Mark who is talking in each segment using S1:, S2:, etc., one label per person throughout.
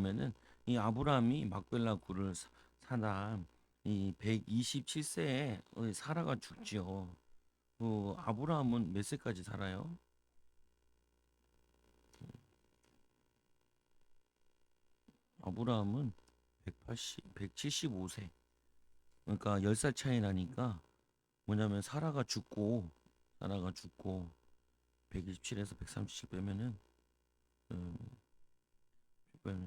S1: 뭐냐면은 이 아브라함이 막벨라 굴을 사다 이 127세에 사라가 죽지요. 아브라함은 몇 세까지 살아요? 아브라함은 175세. 그러니까 10살 차이 나니까 뭐냐면 사라가 죽고 127에서 137 빼면은 8,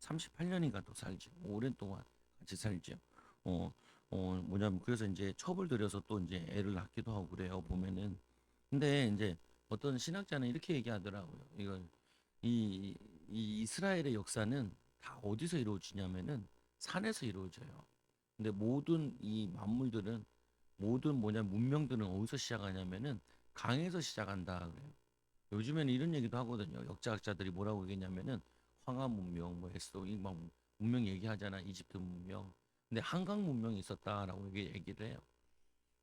S1: 38년인가 더 살지. 오랜 동안 같이 살죠. 어, 뭐냐면 그래서 이제 첩을 들여서 또 이제 애를 낳기도 하고 그래요. 보면은. 근데 이제 어떤 신학자는 이렇게 얘기하더라고요. 이, 이 이스라엘의 역사는 다 어디서 이루어지냐면은 산에서 이루어져요. 근데 모든 이 만물들은 모든 문명들은 어디서 시작하냐면은 강에서 시작한다 그래요. 요즘에는 이런 얘기도 하거든요. 역사학자들이 뭐라고 얘기냐면은 황하 문명, 뭐 에스도 막 문명 얘기하잖아. 이집트 문명. 근데 한강 문명이 있었다라고 얘기를 해요.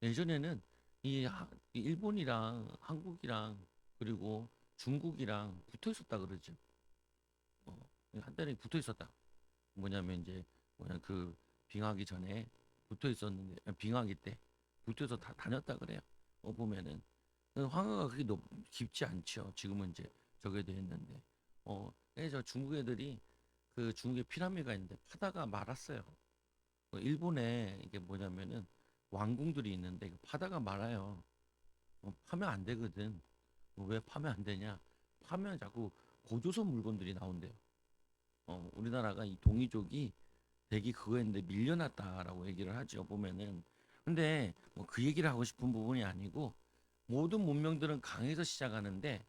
S1: 예전에는 이 일본이랑 한국이랑 그리고 중국이랑 붙어 있었다 그러죠. 한때는 붙어 있었다. 뭐냐면 이제 그 빙하기 전에 붙어 있었는데 빙하기 때 붙어서 다 다녔다 그래요. 보면은 황하가 그렇게 깊지 않죠. 지금은 이제 저게 돼 있는데 그래서 중국 애들이 그 중국에 피라미드가 있는데 파다가 말았어요. 일본에 이게 뭐냐면은 왕궁들이 있는데 파다가 말아요. 파면 안 되거든. 왜 파면 안 되냐? 파면 자꾸 고조선 물건들이 나온대요. 우리나라가 이 동이족이 대기 그거였는데 밀려났다라고 얘기를 하죠. 보면은. 근데 뭐 그 얘기를 하고 싶은 부분이 아니고 모든 문명들은 강에서 시작하는데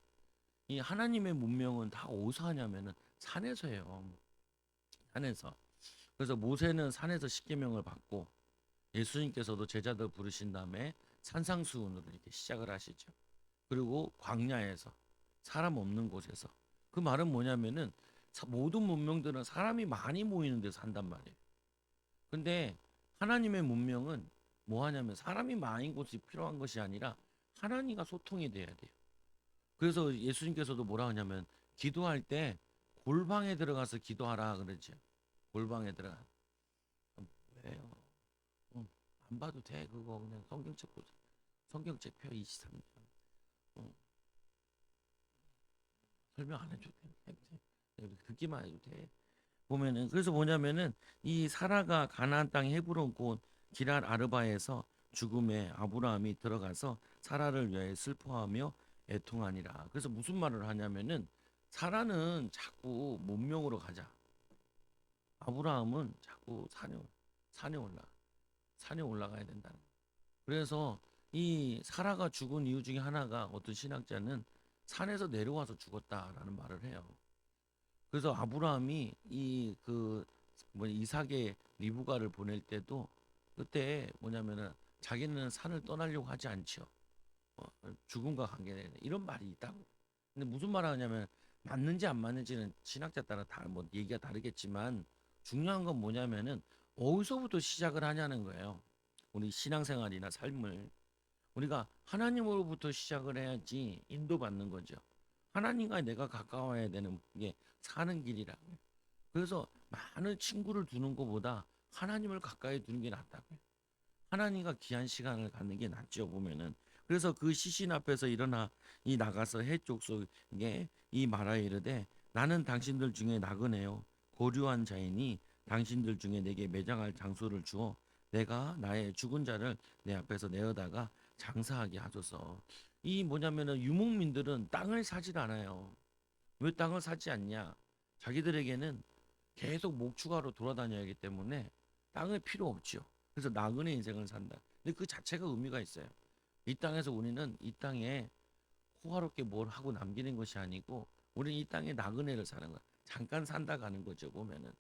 S1: 이 하나님의 문명은 다 어디서 하냐면은 산에서 해요. 산에서. 그래서 모세는 산에서 십계명을 받고 예수님께서도 제자들 부르신 다음에 산상수훈으로 이렇게 시작을 하시죠. 그리고 광야에서 사람 없는 곳에서 그 말은 뭐냐면은 모든 문명들은 사람이 많이 모이는 데서 한단 말이에요. 근데 하나님의 문명은 뭐 하냐면 사람이 많은 곳이 필요한 것이 아니라 하나님과 소통이 돼야 돼요. 그래서 예수님께서도 뭐라 하냐면 기도할 때 골방에 들어가서 기도하라 그러죠. 골방에 들어가. 왜요? 안 봐도 돼. 그거 그냥 성경책 보자. 성경책 표 23장. 어, 설명 안 해줘도 돼. 듣기만 해도 돼. 보면은 그래서 뭐냐면은 이 사라가 가나안 땅 헤브론 곧 기랄 아르바에서 죽음에 아브라함이 들어가서 사라를 위하여 슬퍼하며 애통하니라. 그래서 무슨 말을 하냐면은 사라는 자꾸 문명으로 가자. 아브라함은 자꾸 산에 올라 산에 올라가야 된다는. 그래서 이 사라가 죽은 이유 중에 하나가 어떤 신학자는 산에서 내려와서 죽었다라는 말을 해요. 그래서 아브라함이 이삭의 리브가를 보낼 때도 그때 뭐냐면은 자기는 산을 떠나려고 하지 않죠. 죽음과 관계되는 이런 말이 있다고. 근데 무슨 말을 하냐면 맞는지 안 맞는지는 신학자 따라 다 뭐 얘기가 다르겠지만 중요한 건 뭐냐면은 어디서부터 시작을 하냐는 거예요. 우리 신앙생활이나 삶을 우리가 하나님으로부터 시작을 해야지 인도받는 거죠. 하나님과 내가 가까워야 되는 게 사는 길이라. 그래서 많은 친구를 두는 것보다 하나님을 가까이 두는 게 낫다고요. 하나님과 귀한 시간을 갖는 게 낫죠 보면은. 그래서 그 시신 앞에서 일어나 이 나가서 해쪽 속에 이 말하여 이르되 나는 당신들 중에 나그네요 고류한 자이니 당신들 중에 내게 매장할 장소를 주어 내가 나의 죽은 자를 내 앞에서 내어다가 장사하게 하소서. 이 뭐냐면은 유목민들은 땅을 사질 않아요. 왜 땅을 사지 않냐? 자기들에게는 계속 목축하러 돌아다녀야 하기 때문에 땅을 필요 없죠. 그래서 나그네 인생을 산다. 근데 그 자체가 의미가 있어요. 이 땅에서 우리는 이 땅에 호화롭게 뭘 하고 남기는 것이 아니고 우리는 이 땅에 나그네를 사는 거야. 잠깐 산다 가는 거죠. 보면은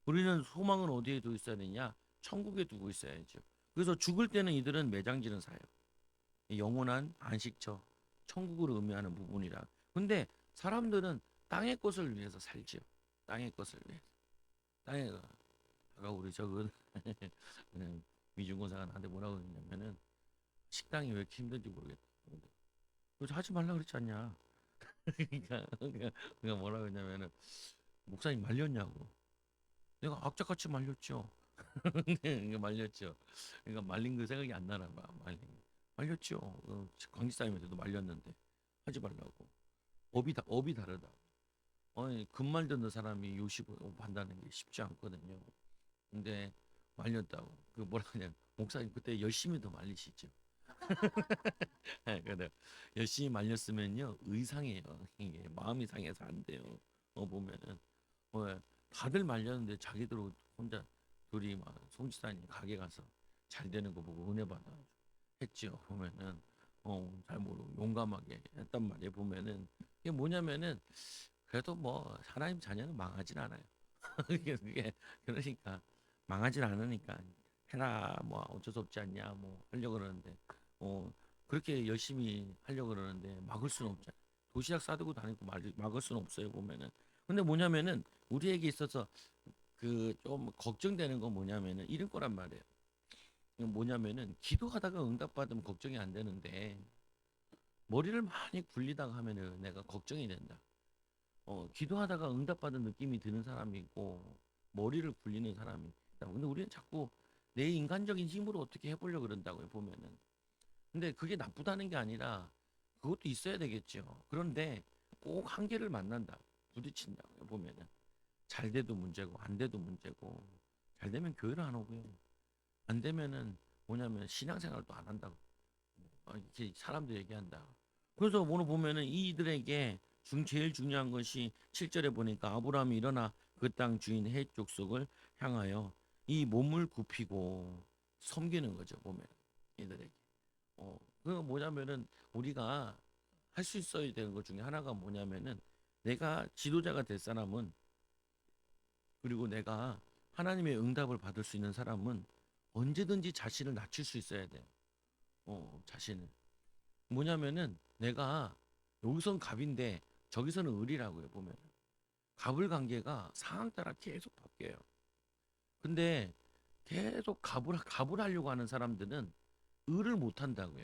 S1: 우리는 소망은 어디에 두고 있어야 되냐? 천국에 두고 있어야죠. 그래서 죽을 때는 이들은 매장지는 사요. 영원한 안식처, 천국을 의미하는 부분이라. 근데 사람들은 땅의 것을 위해서 살지요. 땅의 것을 위해서. 땅에 아까 우리 저거 미중고사가 나한테 뭐라고 했냐면은 식당이 왜 이렇게 힘든지 모르겠다. 그래서 하지 말라 그랬지 않냐. 그러니까 뭐라 그러냐면은 목사님 말렸냐고. 내가 악착같이 말렸죠. 그러니까 말렸죠. 그러니까 말린 그 생각이 안 나나 봐. 말렸죠. 광지사님한테도 말렸는데 하지 말라고. 업이 다르다. 금말 듣는 사람이 요식을 한다는 게 쉽지 않거든요. 근데 말렸다고. 그 뭐라 그냥 목사님 그때 열심히 더 말리시죠. 근데 열심히 말렸으면요 의상해요. 이게 마음이 상해서 안 돼요. 보면은 어, 다들 말렸는데 자기들 혼자 둘이 막 송지사님 가게 가서 잘 되는 거 보고 은혜 받아 했죠. 보면은 잘 모르고 용감하게 했단 말이에요. 보면은 이게 뭐냐면은 그래도 뭐 하나님 자녀는 망하진 않아요. 그게 그러니까 망하진 않으니까 해라 뭐 어쩔 수 없지 않냐 뭐 하려고 그러는데 어 그렇게 열심히 하려고 그러는데 막을 수는 없잖아요. 도시락 싸들고 다니고 막을 수는 없어요 보면은. 근데 뭐냐면은 우리에게 있어서 그 좀 걱정되는 건 뭐냐면은 이런 거란 말이에요. 뭐냐면은 기도하다가 응답받으면 걱정이 안 되는데 머리를 많이 굴리다가 하면은 내가 걱정이 된다. 기도하다가 응답받은 느낌이 드는 사람이 있고 머리를 굴리는 사람이 있다. 근데 우리는 자꾸 내 인간적인 힘으로 어떻게 해보려고 그런다고요, 보면은. 근데 그게 나쁘다는 게 아니라 그것도 있어야 되겠죠. 그런데 꼭 한계를 만난다. 부딪힌다고요, 보면은. 잘 돼도 문제고 안 돼도 문제고 잘 되면 교회를 안 오고요. 안 되면은 뭐냐면 신앙생활도 안 한다고. 이렇게 사람들 얘기한다. 그래서 오늘 보면은 이들에게 제일 중요한 것이 7절에 보니까 아브라함이 일어나 그 땅 주인 헷 족속을 향하여 이 몸을 굽히고 섬기는 거죠. 보면 이들에게. 그 뭐냐면은 우리가 할 수 있어야 되는 것 중에 하나가 뭐냐면은 내가 지도자가 될 사람은 그리고 내가 하나님의 응답을 받을 수 있는 사람은 언제든지 자신을 낮출 수 있어야 돼요. 자신을. 뭐냐면은 내가 여기선 갑인데 저기서는 을이라고요 보면 갑을 관계가 상황 따라 계속 바뀌어요. 근데 계속 갑을 하려고 하는 사람들은 을을 못 한다고요.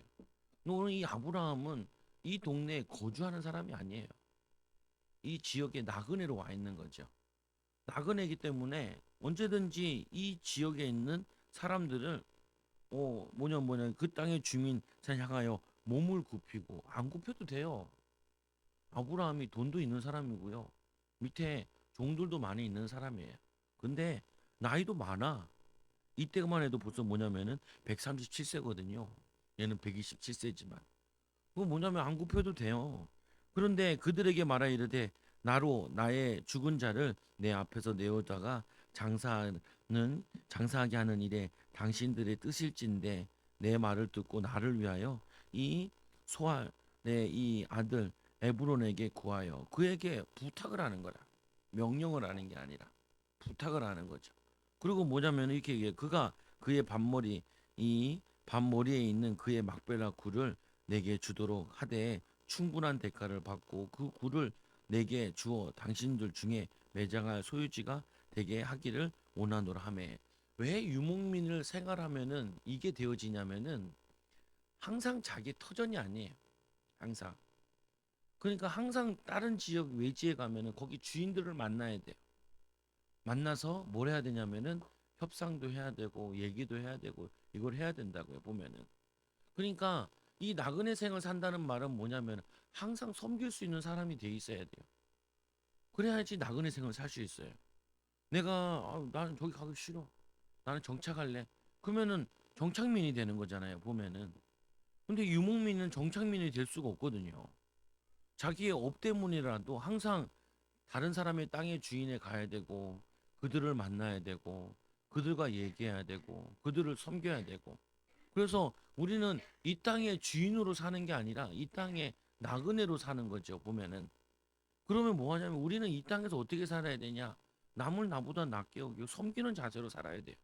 S1: 오늘 이 아브라함은 이 동네에 거주하는 사람이 아니에요. 이 지역에 나그네로 와 있는 거죠. 나그네이기 때문에 언제든지 이 지역에 있는 사람들을 뭐냐 그 땅의 주민 향하여 몸을 굽히고 안 굽혀도 돼요. 아브라함이 돈도 있는 사람이고요. 밑에 종들도 많이 있는 사람이에요. 근데 나이도 많아. 이때만 해도 벌써 뭐냐면은 137세거든요. 얘는 127세지만. 그거 뭐냐면 안 굽혀도 돼요. 그런데 그들에게 말하 이르되 나로 나의 죽은 자를 내 앞에서 내어다가 장사는 장사하게 하는 일에 당신들의 뜻일진데 내 말을 듣고 나를 위하여 이 소알의 이 아들 에브론에게 구하여 그에게 부탁을 하는 거라. 명령을 하는 게 아니라 부탁을 하는 거죠. 그리고 뭐냐면 이렇게 그가 그의 반머리 이 반머리에 있는 그의 막벨라 굴을 내게 주도록 하되 충분한 대가를 받고 그 굴을 내게 주어 당신들 중에 매장할 소유지가 되게 하기를 원하노라 하매. 왜 유목민을 생활하면은 이게 되어지냐면은 항상 자기 터전이 아니에요. 항상. 그러니까 항상 다른 지역 외지에 가면은 거기 주인들을 만나야 돼요. 만나서 뭘 해야 되냐면은 협상도 해야 되고 얘기도 해야 되고 이걸 해야 된다고요. 보면은. 그러니까 이 나그네 생을 산다는 말은 뭐냐면 항상 섬길 수 있는 사람이 돼 있어야 돼요. 그래야지 나그네 생을 살 수 있어요. 내가 나는 저기 가기 싫어. 나는 정착할래. 그러면은 정착민이 되는 거잖아요. 보면은. 근데 유목민은 정착민이 될 수가 없거든요. 자기의 업 때문이라도 항상 다른 사람의 땅의 주인에 가야 되고 그들을 만나야 되고 그들과 얘기해야 되고 그들을 섬겨야 되고 그래서 우리는 이 땅의 주인으로 사는 게 아니라 이 땅의 나그네로 사는 거죠. 보면은 그러면 뭐 하냐면 우리는 이 땅에서 어떻게 살아야 되냐? 남을 나보다 낫게 여기고 섬기는 자세로 살아야 돼요.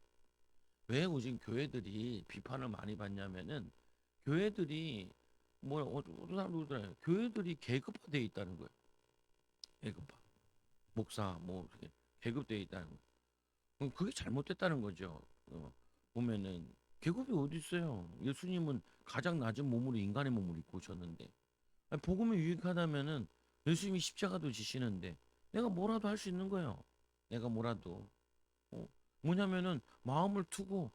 S1: 왜 요즘 교회들이 비판을 많이 받냐면은 교회들이 뭐 어떤 사람들 그러잖아요. 교회들이 계급화되어 있다는 거예요. 계급화. 목사 뭐 이렇게 계급되어 있다는 거. 그럼 그게 잘못됐다는 거죠. 보면은 계급이 어디 있어요? 예수님은 가장 낮은 몸으로 인간의 몸을 입고 오셨는데 아니, 복음이 유익하다면은 예수님이 십자가도 지시는데 내가 뭐라도 할 수 있는 거예요. 내가 뭐라도. 어, 뭐냐면은 마음을 투고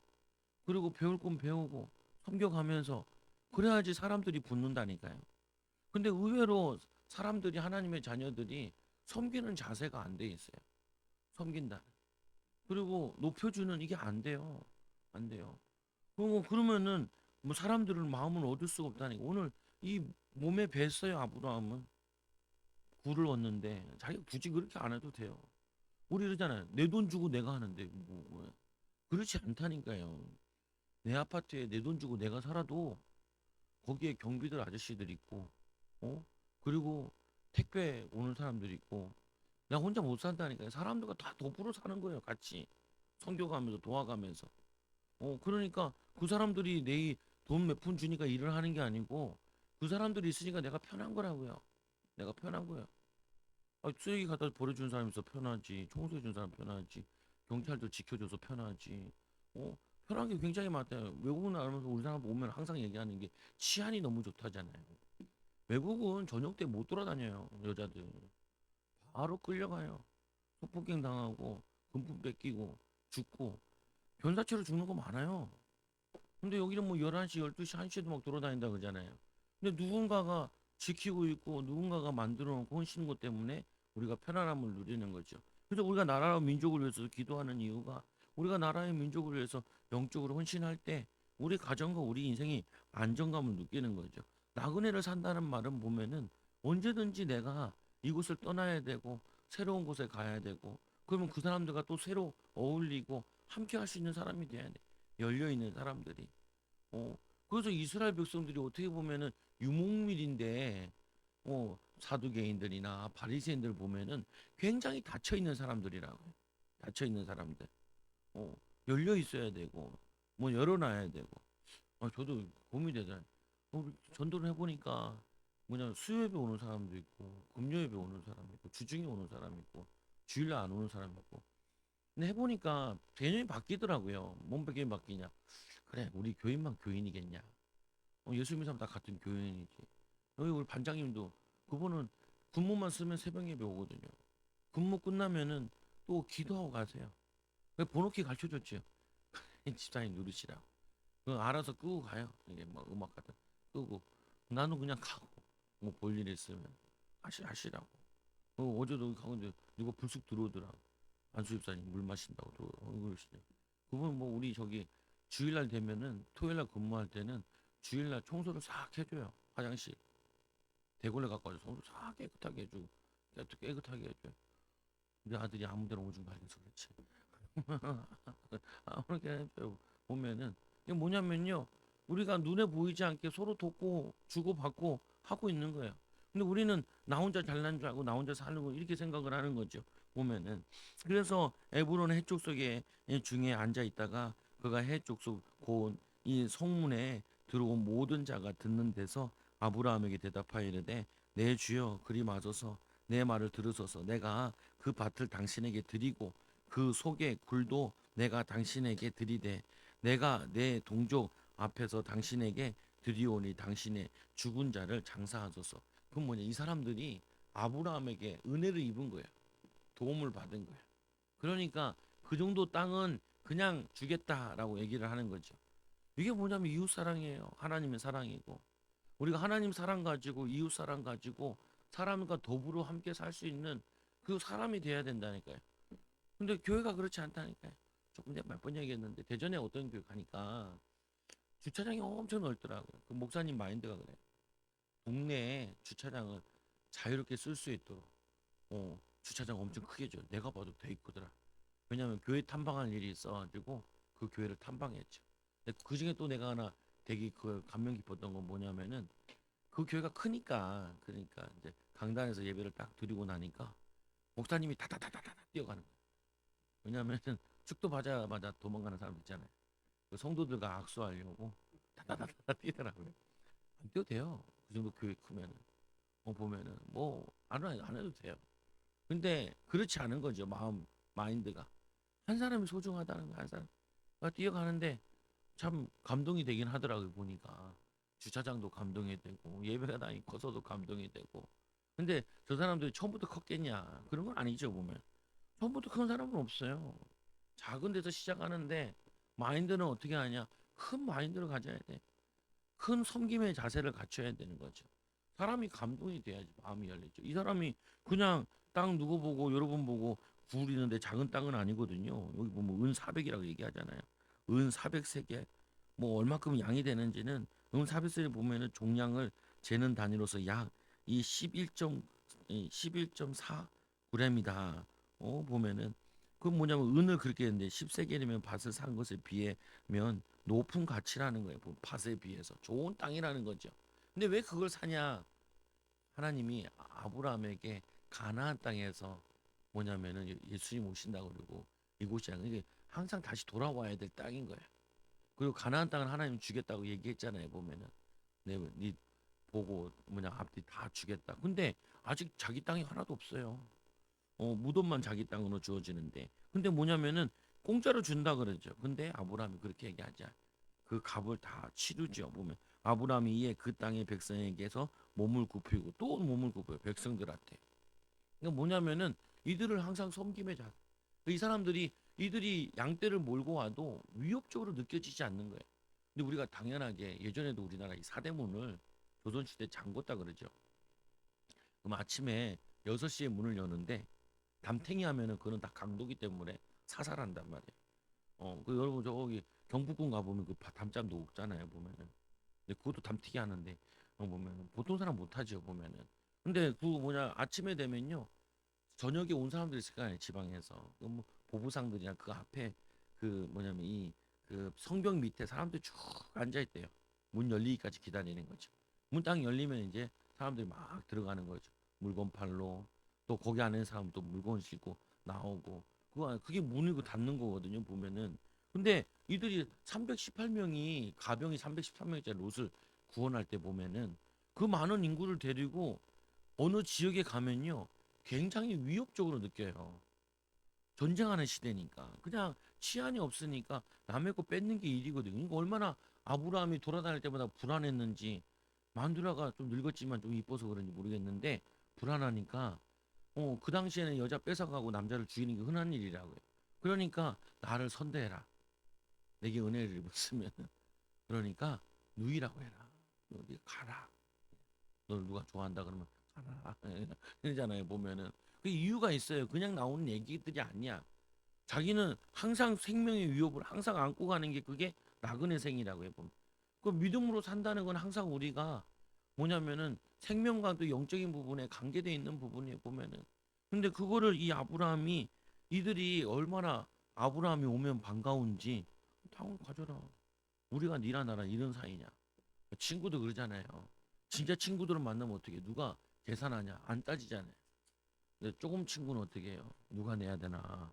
S1: 그리고 배울 건 배우고 섬겨가면서 그래야지 사람들이 붙는다니까요. 근데 의외로 사람들이 하나님의 자녀들이 섬기는 자세가 안 돼 있어요. 섬긴다. 그리고 높여주는 이게 안 돼요. 안 돼요. 그러면은 뭐 사람들을 마음을 얻을 수가 없다니까. 오늘 이 몸에 뱄어요. 아브라함은 굴을 얻는데 자기가 굳이 그렇게 안 해도 돼요. 우리 이러잖아요. 내 돈 주고 내가 하는데 뭐. 그렇지 않다니까요. 내 아파트에 내 돈 주고 내가 살아도 거기에 경비들 아저씨들 있고, 어? 그리고 택배 오는 사람들 있고, 나 혼자 못 산다니까요. 사람들과 다 더불어 사는 거예요. 같이 섬겨가면서 도와가면서. 그러니까 그 사람들이 내 돈 몇 푼 주니까 일을 하는 게 아니고 그 사람들이 있으니까 내가 편한 거라고요. 내가 편한 거예요. 아, 쓰레기 갖다 버려주는 사람이 있어 편하지. 청소해주는 사람 편하지. 경찰도 지켜줘서 편하지. 어? 편한 게 굉장히 많대요. 외국은 알면서 우리 사람 오면 항상 얘기하는 게 치안이 너무 좋다잖아요. 외국은 저녁 때 못 돌아다녀요. 여자들. 바로 끌려가요. 성폭행 당하고 금품 뺏기고 죽고 변사체로 죽는 거 많아요. 근데 여기는 뭐 11시, 12시, 1시에도 막 돌아다닌다 그러잖아요. 근데 누군가가 지키고 있고 누군가가 만들어 놓고 헌신한 것 때문에 우리가 편안함을 누리는 거죠. 그래서 우리가 나라와 민족을 위해서 기도하는 이유가 우리가 나라의 민족을 위해서 영적으로 헌신할 때 우리 가정과 우리 인생이 안정감을 느끼는 거죠. 나그네를 산다는 말은 보면은 언제든지 내가 이곳을 떠나야 되고 새로운 곳에 가야 되고 그러면 그 사람들과 또 새로 어울리고 함께 할 수 있는 사람이 돼야 돼. 열려 있는 사람들이. 어, 그래서 이스라엘 백성들이 어떻게 보면은 유목민인데, 사두개인들이나 바리새인들 보면은 굉장히 닫혀 있는 사람들이라고요. 닫혀 있는 사람들. 어, 열려 있어야 되고, 뭐 열어놔야 되고. 저도 고민이 되잖아요. 우리 전도를 해보니까 뭐냐 수요예배 오는 사람도 있고, 금요예배 오는 사람 있고, 주중에 오는 사람 있고, 주일날 안 오는 사람 있고. 근데 해보니까 개념이 바뀌더라고요. 뭔 개념이 바뀌냐? 그래, 우리 교인만 교인이겠냐? 예수 믿는 사람 다 같은 교인이지. 여기 우리 반장님도 그분은 군무만 쓰면 새벽 예배 오거든요. 군무 끝나면은 또 기도하고 가세요. 그 번호키 가르쳐 줬지요. 집사님 누르시라고. 그 알아서 끄고 가요. 이게 막 음악 같은 거 끄고 나는 그냥 가고 뭐 볼 일 있으면 하시라고. 어제도 가고 이제 누가 불쑥 들어오더라. 안수 집사님 물 마신다고 그러시죠. 그분 뭐 우리 저기 주일날 되면은 토요일날 근무할 때는 주일날 청소를 싹 해줘요. 화장실 대걸레 갖고 와서 청소 싹 깨끗하게 해주고 깨끗하게 해줘요. 우리 아들이 아무 데나 오줌 발려서 그렇지. 아무렇게 보면은 이게 뭐냐면요. 우리가 눈에 보이지 않게 서로 돕고 주고받고 하고 있는 거예요. 근데 우리는 나 혼자 잘난 줄 알고 나 혼자 사는 거 이렇게 생각을 하는 거죠. 보면은 그래서 에브론 해쪽 속에 중에 앉아 있다가 그가 해쪽 속곧이 성문에 들어온 모든 자가 듣는 데서 아브라함에게 대답하이르되 내 주여 그리 마소서 내 말을 들으소서 내가 그 밭을 당신에게 드리고 그 속의 굴도 내가 당신에게 드리되 내가 내 동족 앞에서 당신에게 드리오니 당신의 죽은 자를 장사하소서. 그건 뭐냐? 이 사람들이 아브라함에게 은혜를 입은 거야. 도움을 받은 거야. 그러니까 그 정도 땅은 그냥 주겠다라고 얘기를 하는 거죠. 이게 뭐냐면 이웃 사랑이에요. 하나님의 사랑이고 우리가 하나님 사랑 가지고 이웃 사랑 가지고 사람과 더불어 함께 살 수 있는 그 사람이 돼야 된다니까요. 근데 교회가 그렇지 않다니까요. 조금 전에 몇 번 얘기했는데 대전에 어떤 교회 가니까 주차장이 엄청 넓더라고요. 그 목사님 마인드가 그래요. 동네에 주차장을 자유롭게 쓸 수 있도록 주차장 엄청 크게 줘요. 내가 봐도 되게 크더라. 왜냐면 교회 탐방할 일이 있어가지고 그 교회를 탐방했죠. 근데 그 중에 또 내가 하나 되게 그 감명 깊었던 건 뭐냐면은 그 교회가 크니까 그러니까 이제 강단에서 예배를 딱 드리고 나니까 목사님이 다다다다다 뛰어가는 거예요. 왜냐면은 축도 받자마자 도망가는 사람 있잖아요. 그 성도들과 악수하려고 다다다다 뛰더라고요. 안 뛰어도 돼요. 그 정도 교회 크면은 보면은 뭐 안 해도 돼요. 근데 그렇지 않은 거죠. 마인드가 한 사람이 소중하다는 거 한 사람가 뛰어가는데 참 감동이 되긴 하더라고요. 보니까 주차장도 감동이 되고 예배가 다니 커서도 감동이 되고 근데 저 사람들이 처음부터 컸겠냐? 그런 건 아니죠, 보면. 처음부터 큰 사람은 없어요. 작은 데서 시작하는데 마인드는 어떻게 하냐? 큰 마인드를 가져야 돼. 큰 섬김의 자세를 갖춰야 되는 거죠. 사람이 감동이 돼야지 마음이 열리죠. 이 사람이 그냥 땅 누구 보고 여러분 보고 구리는데 작은 땅은 아니거든요. 여기 보면 은 400이라고 얘기하잖아요. 은 400세계 뭐 얼마큼 양이 되는지는 은 400세계 보면은 종량을 재는 단위로서 약 이 11.4 g이다. 보면은 그 뭐냐면 은을 그렇게 했는데 10세겔이면 밭을 산 것에 비하면 높은 가치라는 거예요. 밭에 비해서 좋은 땅이라는 거죠. 근데 왜 그걸 사냐? 하나님이 아브라함에게 가나안 땅에서 뭐냐면은 예수님 오신다고 그러고 이곳이 이게 항상 다시 돌아와야 될 땅인 거예요. 그리고 가나안 땅을 하나님 주겠다고 얘기했잖아요. 보면은 네 보고 앞뒤 다 주겠다. 근데 아직 자기 땅이 하나도 없어요. 무덤만 자기 땅으로 주어지는데 근데 뭐냐면은 공짜로 준다 그러죠. 근데 아브라함이 그렇게 얘기하자. 그 값을 다 치르죠. 보면 아브라함이 이에 그 땅의 백성에게서 몸을 굽히고 또 몸을 굽혀요. 백성들한테. 그러니까 뭐냐면은 이들을 항상 섬김에 자. 이 사람들이 이들이 양떼를 몰고 와도 위협적으로 느껴지지 않는 거예요. 근데 우리가 당연하게 예전에도 우리나라 이 사대문을 조선시대 잠궜다 그러죠. 그럼 아침에 6시에 문을 여는데 담탱이 하면은 그건 다 강도기 때문에 사살한단 말이에요. 그 여러분 저기 경복궁 가보면 그 담장도 없잖아요 보면은. 근데 그것도 담튀기 하는데 보면은 보통 사람 못하죠 보면은. 근데 그 뭐냐 아침에 되면요 저녁에 온 사람들이 있을 거 아니에요 지방에서. 그뭐 보부상들이나 그 앞에 그 뭐냐면 이 그 성벽 밑에 사람들이 쭉 앉아 있대요. 문 열리기까지 기다리는 거죠. 문 딱 열리면 이제 사람들이 막 들어가는 거죠. 물건 팔러 또 거기 안에 사람 또 물건 싣고 나오고 그게 문이고 닫는 거거든요 보면은. 근데 이들이 318명이 가병이 313명짜리 롯을 구원할 때 보면은 그 많은 인구를 데리고 어느 지역에 가면요 굉장히 위협적으로 느껴요. 전쟁하는 시대니까 그냥 치안이 없으니까 남의 거 뺏는 게 일이거든요. 그러니까 얼마나 아브라함이 돌아다닐 때마다 불안했는지. 만두라가 좀 늙었지만 좀 이뻐서 그런지 모르겠는데 불안하니까 그 당시에는 여자 뺏어가고 남자를 죽이는 게 흔한 일이라고요. 그러니까 나를 선대해라. 내게 은혜를 입었으면 그러니까 누이라고 해라. 어디 가라. 널 누가 좋아한다 그러면 가라. 이러잖아요 보면은. 그 이유가 있어요. 그냥 나오는 얘기들이 아니야. 자기는 항상 생명의 위협을 항상 안고 가는 게 그게 나그네 생이라고 해보면. 그 믿음으로 산다는 건 항상 우리가 뭐냐면은 생명과도 영적인 부분에 관계되어 있는 부분에 보면은. 근데 그거를 이 아브라함이 이들이 얼마나 아브라함이 오면 반가운지 당을 가져라. 우리가 니라 나라 이런 사이냐. 친구도 그러잖아요. 진짜 친구들을 만나면 어떻게 누가 계산하냐 안 따지잖아요. 근데 조금 친구는 어떻게 해요? 누가 내야 되나?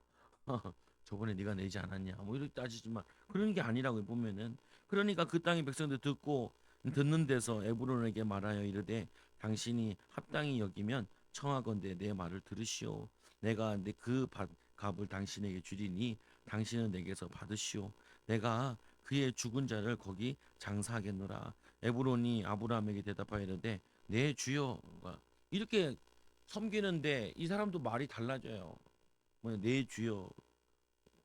S1: 저번에 네가 내지 않았냐? 뭐 이렇게 따지지만 그런 게 아니라고 보면은. 그러니까 그 땅의 백성들 듣고 듣는 데서 에브론에게 말하여 이르되 당신이 합당히 여기면 청하건대 내 말을 들으시오. 내가 내 그 값을 당신에게 주리니 당신은 내게서 받으시오. 내가 그의 죽은 자를 거기 장사하겠노라. 에브론이 아브라함에게 대답하여 이르되 내 주여. 이렇게 섬기는데 이 사람도 말이 달라져요. 뭐냐, 내 주여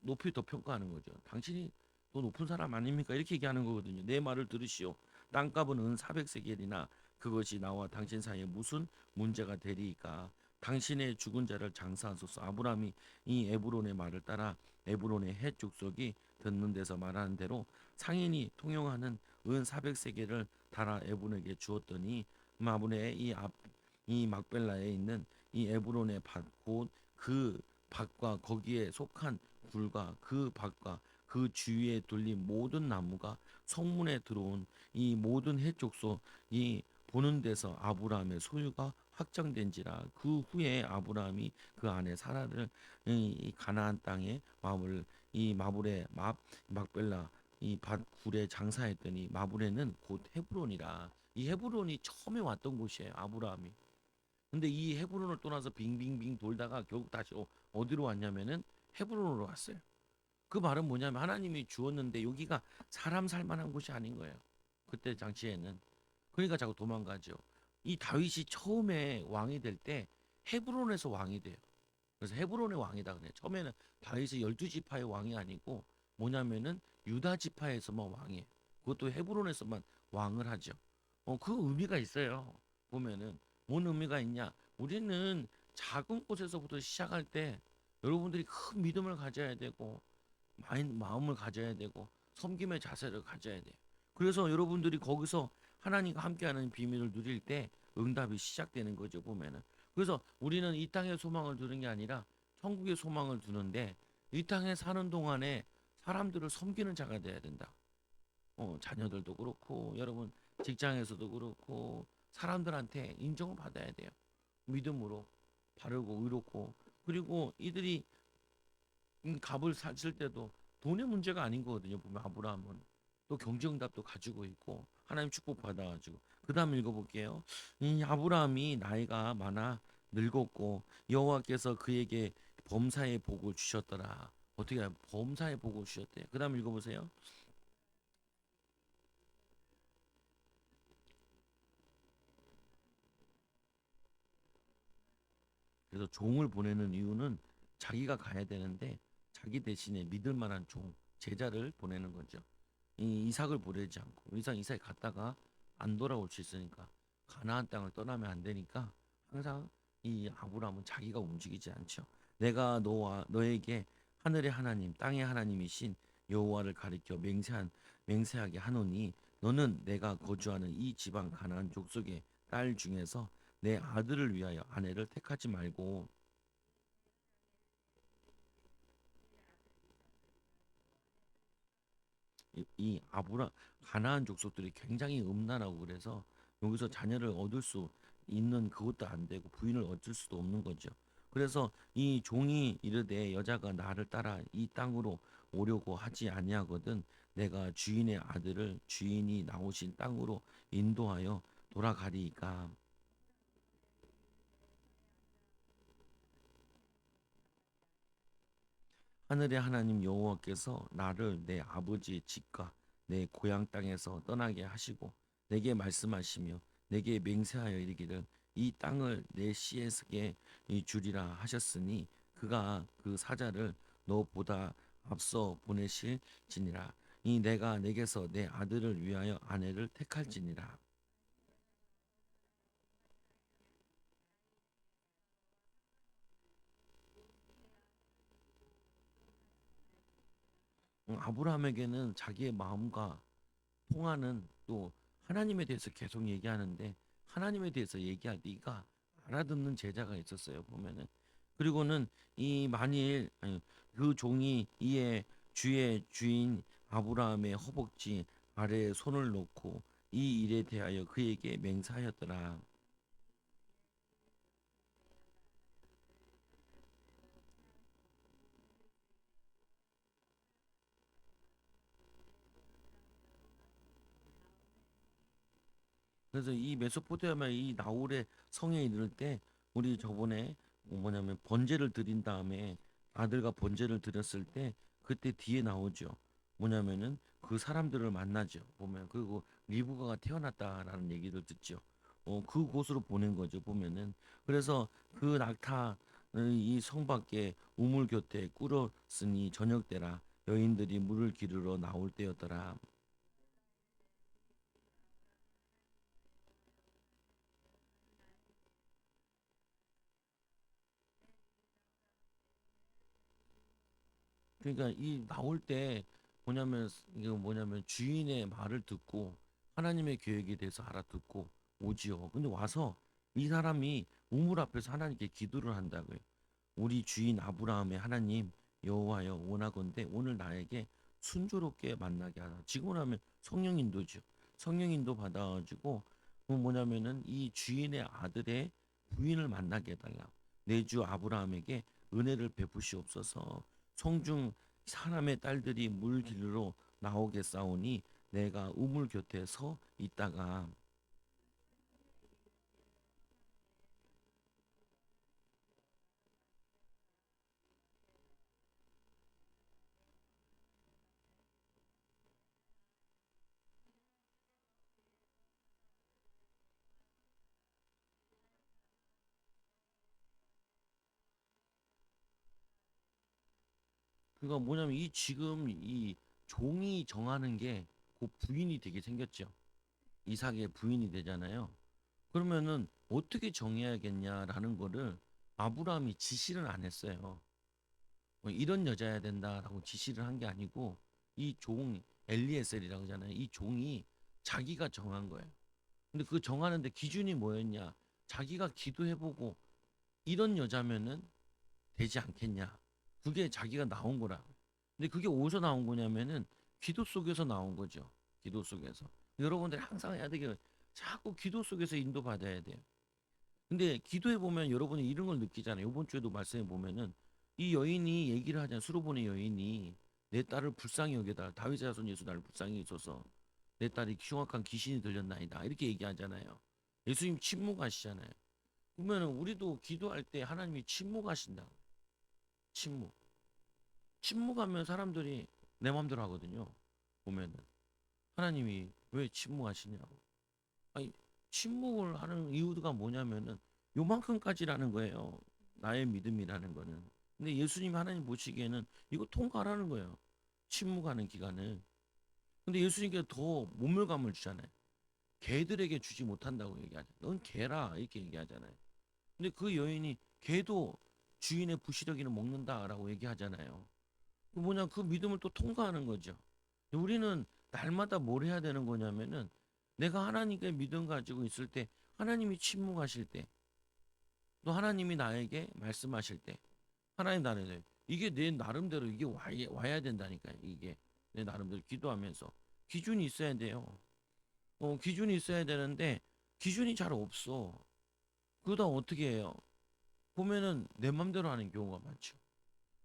S1: 높이 더 평가하는 거죠. 당신이 더 높은 사람 아닙니까? 이렇게 얘기하는 거거든요. 내 말을 들으시오. 땅값은 은 400세겔이나 그것이 나와 당신 사이에 무슨 문제가 되리이까? 당신의 죽은 자를 장사하소서. 아브라함이 이 에브론의 말을 따라 에브론의 헷 족속이 듣는 데서 말하는 대로 상인이 통용하는 은 400세겔을 달아 에브론에게 주었더니 마브레의 이 막벨라에 있는 이 에브론의 밭 곧 그 밭과 거기에 속한 굴과 그 밭과 그 주위에 둘린 모든 나무가 성문에 들어온 이 모든 해족소 이 보는 데서 아브라함의 소유가 확정된지라. 그 후에 아브라함이 그 안에 사라를 이 가나안 땅에 마블 이 마블의 막벨라 이 밭 굴에 장사했더니 마블에는 곧 헤브론이라. 이 헤브론이 처음에 왔던 곳이에요 아브라함이. 근데 이 헤브론을 떠나서 빙빙빙 돌다가 결국 다시 어디로 왔냐면은 헤브론으로 왔어요. 그 말은 뭐냐면 하나님이 주었는데 여기가 사람 살 만한 곳이 아닌 거예요. 그때 당시에는. 그러니까 자꾸 도망가죠. 이 다윗이 처음에 왕이 될 때 헤브론에서 왕이 돼요. 그래서 헤브론의 왕이다 그래요. 처음에는 다윗이 12지파의 왕이 아니고 뭐냐면은 유다 지파에서만 왕이에요. 그것도 헤브론에서만 왕을 하죠. 그 의미가 있어요. 보면은 뭔 의미가 있냐? 우리는 작은 곳에서부터 시작할 때 여러분들이 큰 믿음을 가져야 되고 마음을 가져야 되고 섬김의 자세를 가져야 돼요. 그래서 여러분들이 거기서 하나님과 함께하는 비밀을 누릴 때 응답이 시작되는 거죠, 보면은. 그래서 우리는 이 땅의 소망을 두는 게 아니라 천국의 소망을 두는데 이 땅에 사는 동안에 사람들을 섬기는 자가 돼야 된다. 자녀들도 그렇고 여러분 직장에서도 그렇고 사람들한테 인정을 받아야 돼요. 믿음으로 바르고 의롭고 그리고 이들이 값을 사실 때도 돈의 문제가 아닌 거거든요. 보면 아브라함은 또 경제응답도 가지고 있고 하나님 축복 받아가지고 그 다음 읽어볼게요. 이 아브라함이 나이가 많아 늙었고 여호와께서 그에게 범사의 복을 주셨더라. 어떻게 범사의 복을 주셨대요. 그 다음 읽어보세요. 그래서 종을 보내는 이유는 자기가 가야 되는데 자기 대신에 믿을 만한 종 제자를 보내는 거죠. 이 이삭을 보내지 않고 이삭이 갔다가 안 돌아올 수 있으니까 가나안 땅을 떠나면 안 되니까 항상 이 아브라함은 자기가 움직이지 않죠. 내가 너와 너에게 하늘의 하나님 땅의 하나님이신 여호와를 가리켜 맹세하게 하노니 너는 내가 거주하는 이 지방 가나안 족속의 딸 중에서 내 아들을 위하여 아내를 택하지 말고 이 아브라 가나안 족속들이 굉장히 음란하고 그래서 여기서 자녀를 얻을 수 있는 그것도 안 되고 부인을 얻을 수도 없는 거죠. 그래서 이 종이 이르되 여자가 나를 따라 이 땅으로 오려고 하지 아니하거든 내가 주인의 아들을 주인이 나오신 땅으로 인도하여 돌아가리이까. 하늘의 하나님 여호와께서 나를 내 아버지의 집과 내 고향 땅에서 떠나게 하시고 내게 말씀하시며 내게 맹세하여 이르기를 이 땅을 내 씨에게 주리라 하셨으니 그가 그 사자를 너보다 앞서 보내실지니라. 이 내가 내게서 내 아들을 위하여 아내를 택할지니라. 아브라함에게는 자기의 마음과 통하는 또 하나님에 대해서 계속 얘기하는데 하나님에 대해서 얘기할 때가 알아듣는 제자가 있었어요 보면은. 그리고는 이 만일 그 종이 이에 주의 주인 아브라함의 허벅지 아래에 손을 놓고 이 일에 대하여 그에게 맹세하였더라. 그래서 이 메소포타미아 이 나홀의 성에 이를 때 우리 저번에 뭐냐면 번제를 드린 다음에 아들과 번제를 드렸을 때 그때 뒤에 나오죠. 뭐냐면은 그 사람들을 만나죠. 보면 그리고 리브가가 태어났다라는 얘기를 듣죠. 그곳으로 보낸 거죠. 보면은 그래서 그 낙타 이성 밖에 우물 곁에 꿇었으니 저녁 때라 여인들이 물을 기르러 나올 때였더라. 그러니까 이 나올 때 이거 뭐냐면 주인의 말을 듣고 하나님의 계획에 대해서 알아듣고 오지요. 근데 와서 이 사람이 우물 앞에서 하나님께 기도를 한다고요. 우리 주인 아브라함의 하나님 여호와여 원하건대 오늘 나에게 순조롭게 만나게 하라. 지금 하면 성령 인도죠. 성령 인도 받아가지고 뭐냐면은 이 주인의 아들의 부인을 만나게 해달라. 내 주 아브라함에게 은혜를 베푸시옵소서. 성중 사람의 딸들이 물 길로 나오게 싸우니 내가 우물 곁에 서 있다가 그러니까 뭐냐면 이 지금 이 종이 정하는 게 그 부인이 되게 생겼죠. 이삭의 부인이 되잖아요. 그러면은 어떻게 정해야겠냐라는 거를 아브라함이 지시를 안 했어요. 이런 여자야 된다라고 지시를 한 게 아니고 이 종 엘리에셀이라고 하잖아요. 이 종이 자기가 정한 거예요. 근데 그 정하는데 기준이 뭐였냐? 자기가 기도해보고 이런 여자면은 되지 않겠냐? 그게 자기가 나온 거라. 근데 그게 어디서 나온 거냐면은 기도 속에서 나온 거죠. 기도 속에서. 여러분들이 항상 해야 되게 자꾸 기도 속에서 인도받아야 돼요. 근데 기도해 보면 여러분이 이런 걸 느끼잖아요. 이번 주에도 말씀해 보면은 이 여인이 얘기를 하잖아요. 수로보는 여인이 내 딸을 불쌍히 여겨다. 다윗의 자손 예수 나를 불쌍히 있어서 내 딸이 흉악한 귀신이 들렸나이다. 이렇게 얘기하잖아요. 예수님 침묵하시잖아요. 그러면 우리도 기도할 때 하나님이 침묵하신다. 침묵. 침묵하면 사람들이 내 맘대로 하거든요. 보면은 하나님이 왜 침묵하시냐고. 아니, 침묵을 하는 이유가 뭐냐면은 요만큼까지라는 거예요. 나의 믿음이라는 거는. 근데 예수님 하나님 보시기에는 이거 통과하라는 거예요. 침묵하는 기간을. 근데 예수님께서 더 모멸감을 주잖아요. 개들에게 주지 못한다고 얘기하잖아요. 넌 개라 이렇게 얘기하잖아요. 근데 그 여인이 개도 주인의 부시러기는 먹는다라고 얘기하잖아요. 그 뭐냐 그 믿음을 또 통과하는 거죠. 우리는 날마다 뭘 해야 되는 거냐면은 내가 하나님께 믿음 가지고 있을 때 하나님이 침묵하실 때 또 하나님이 나에게 말씀하실 때 하나님 나는 이게 내 나름대로 이게 와야 된다니까요. 이게 내 나름대로 기도하면서 기준이 있어야 돼요. 기준이 있어야 되는데 기준이 잘 없어. 그러다 어떻게 해요? 보면은 내 맘대로 하는 경우가 많죠.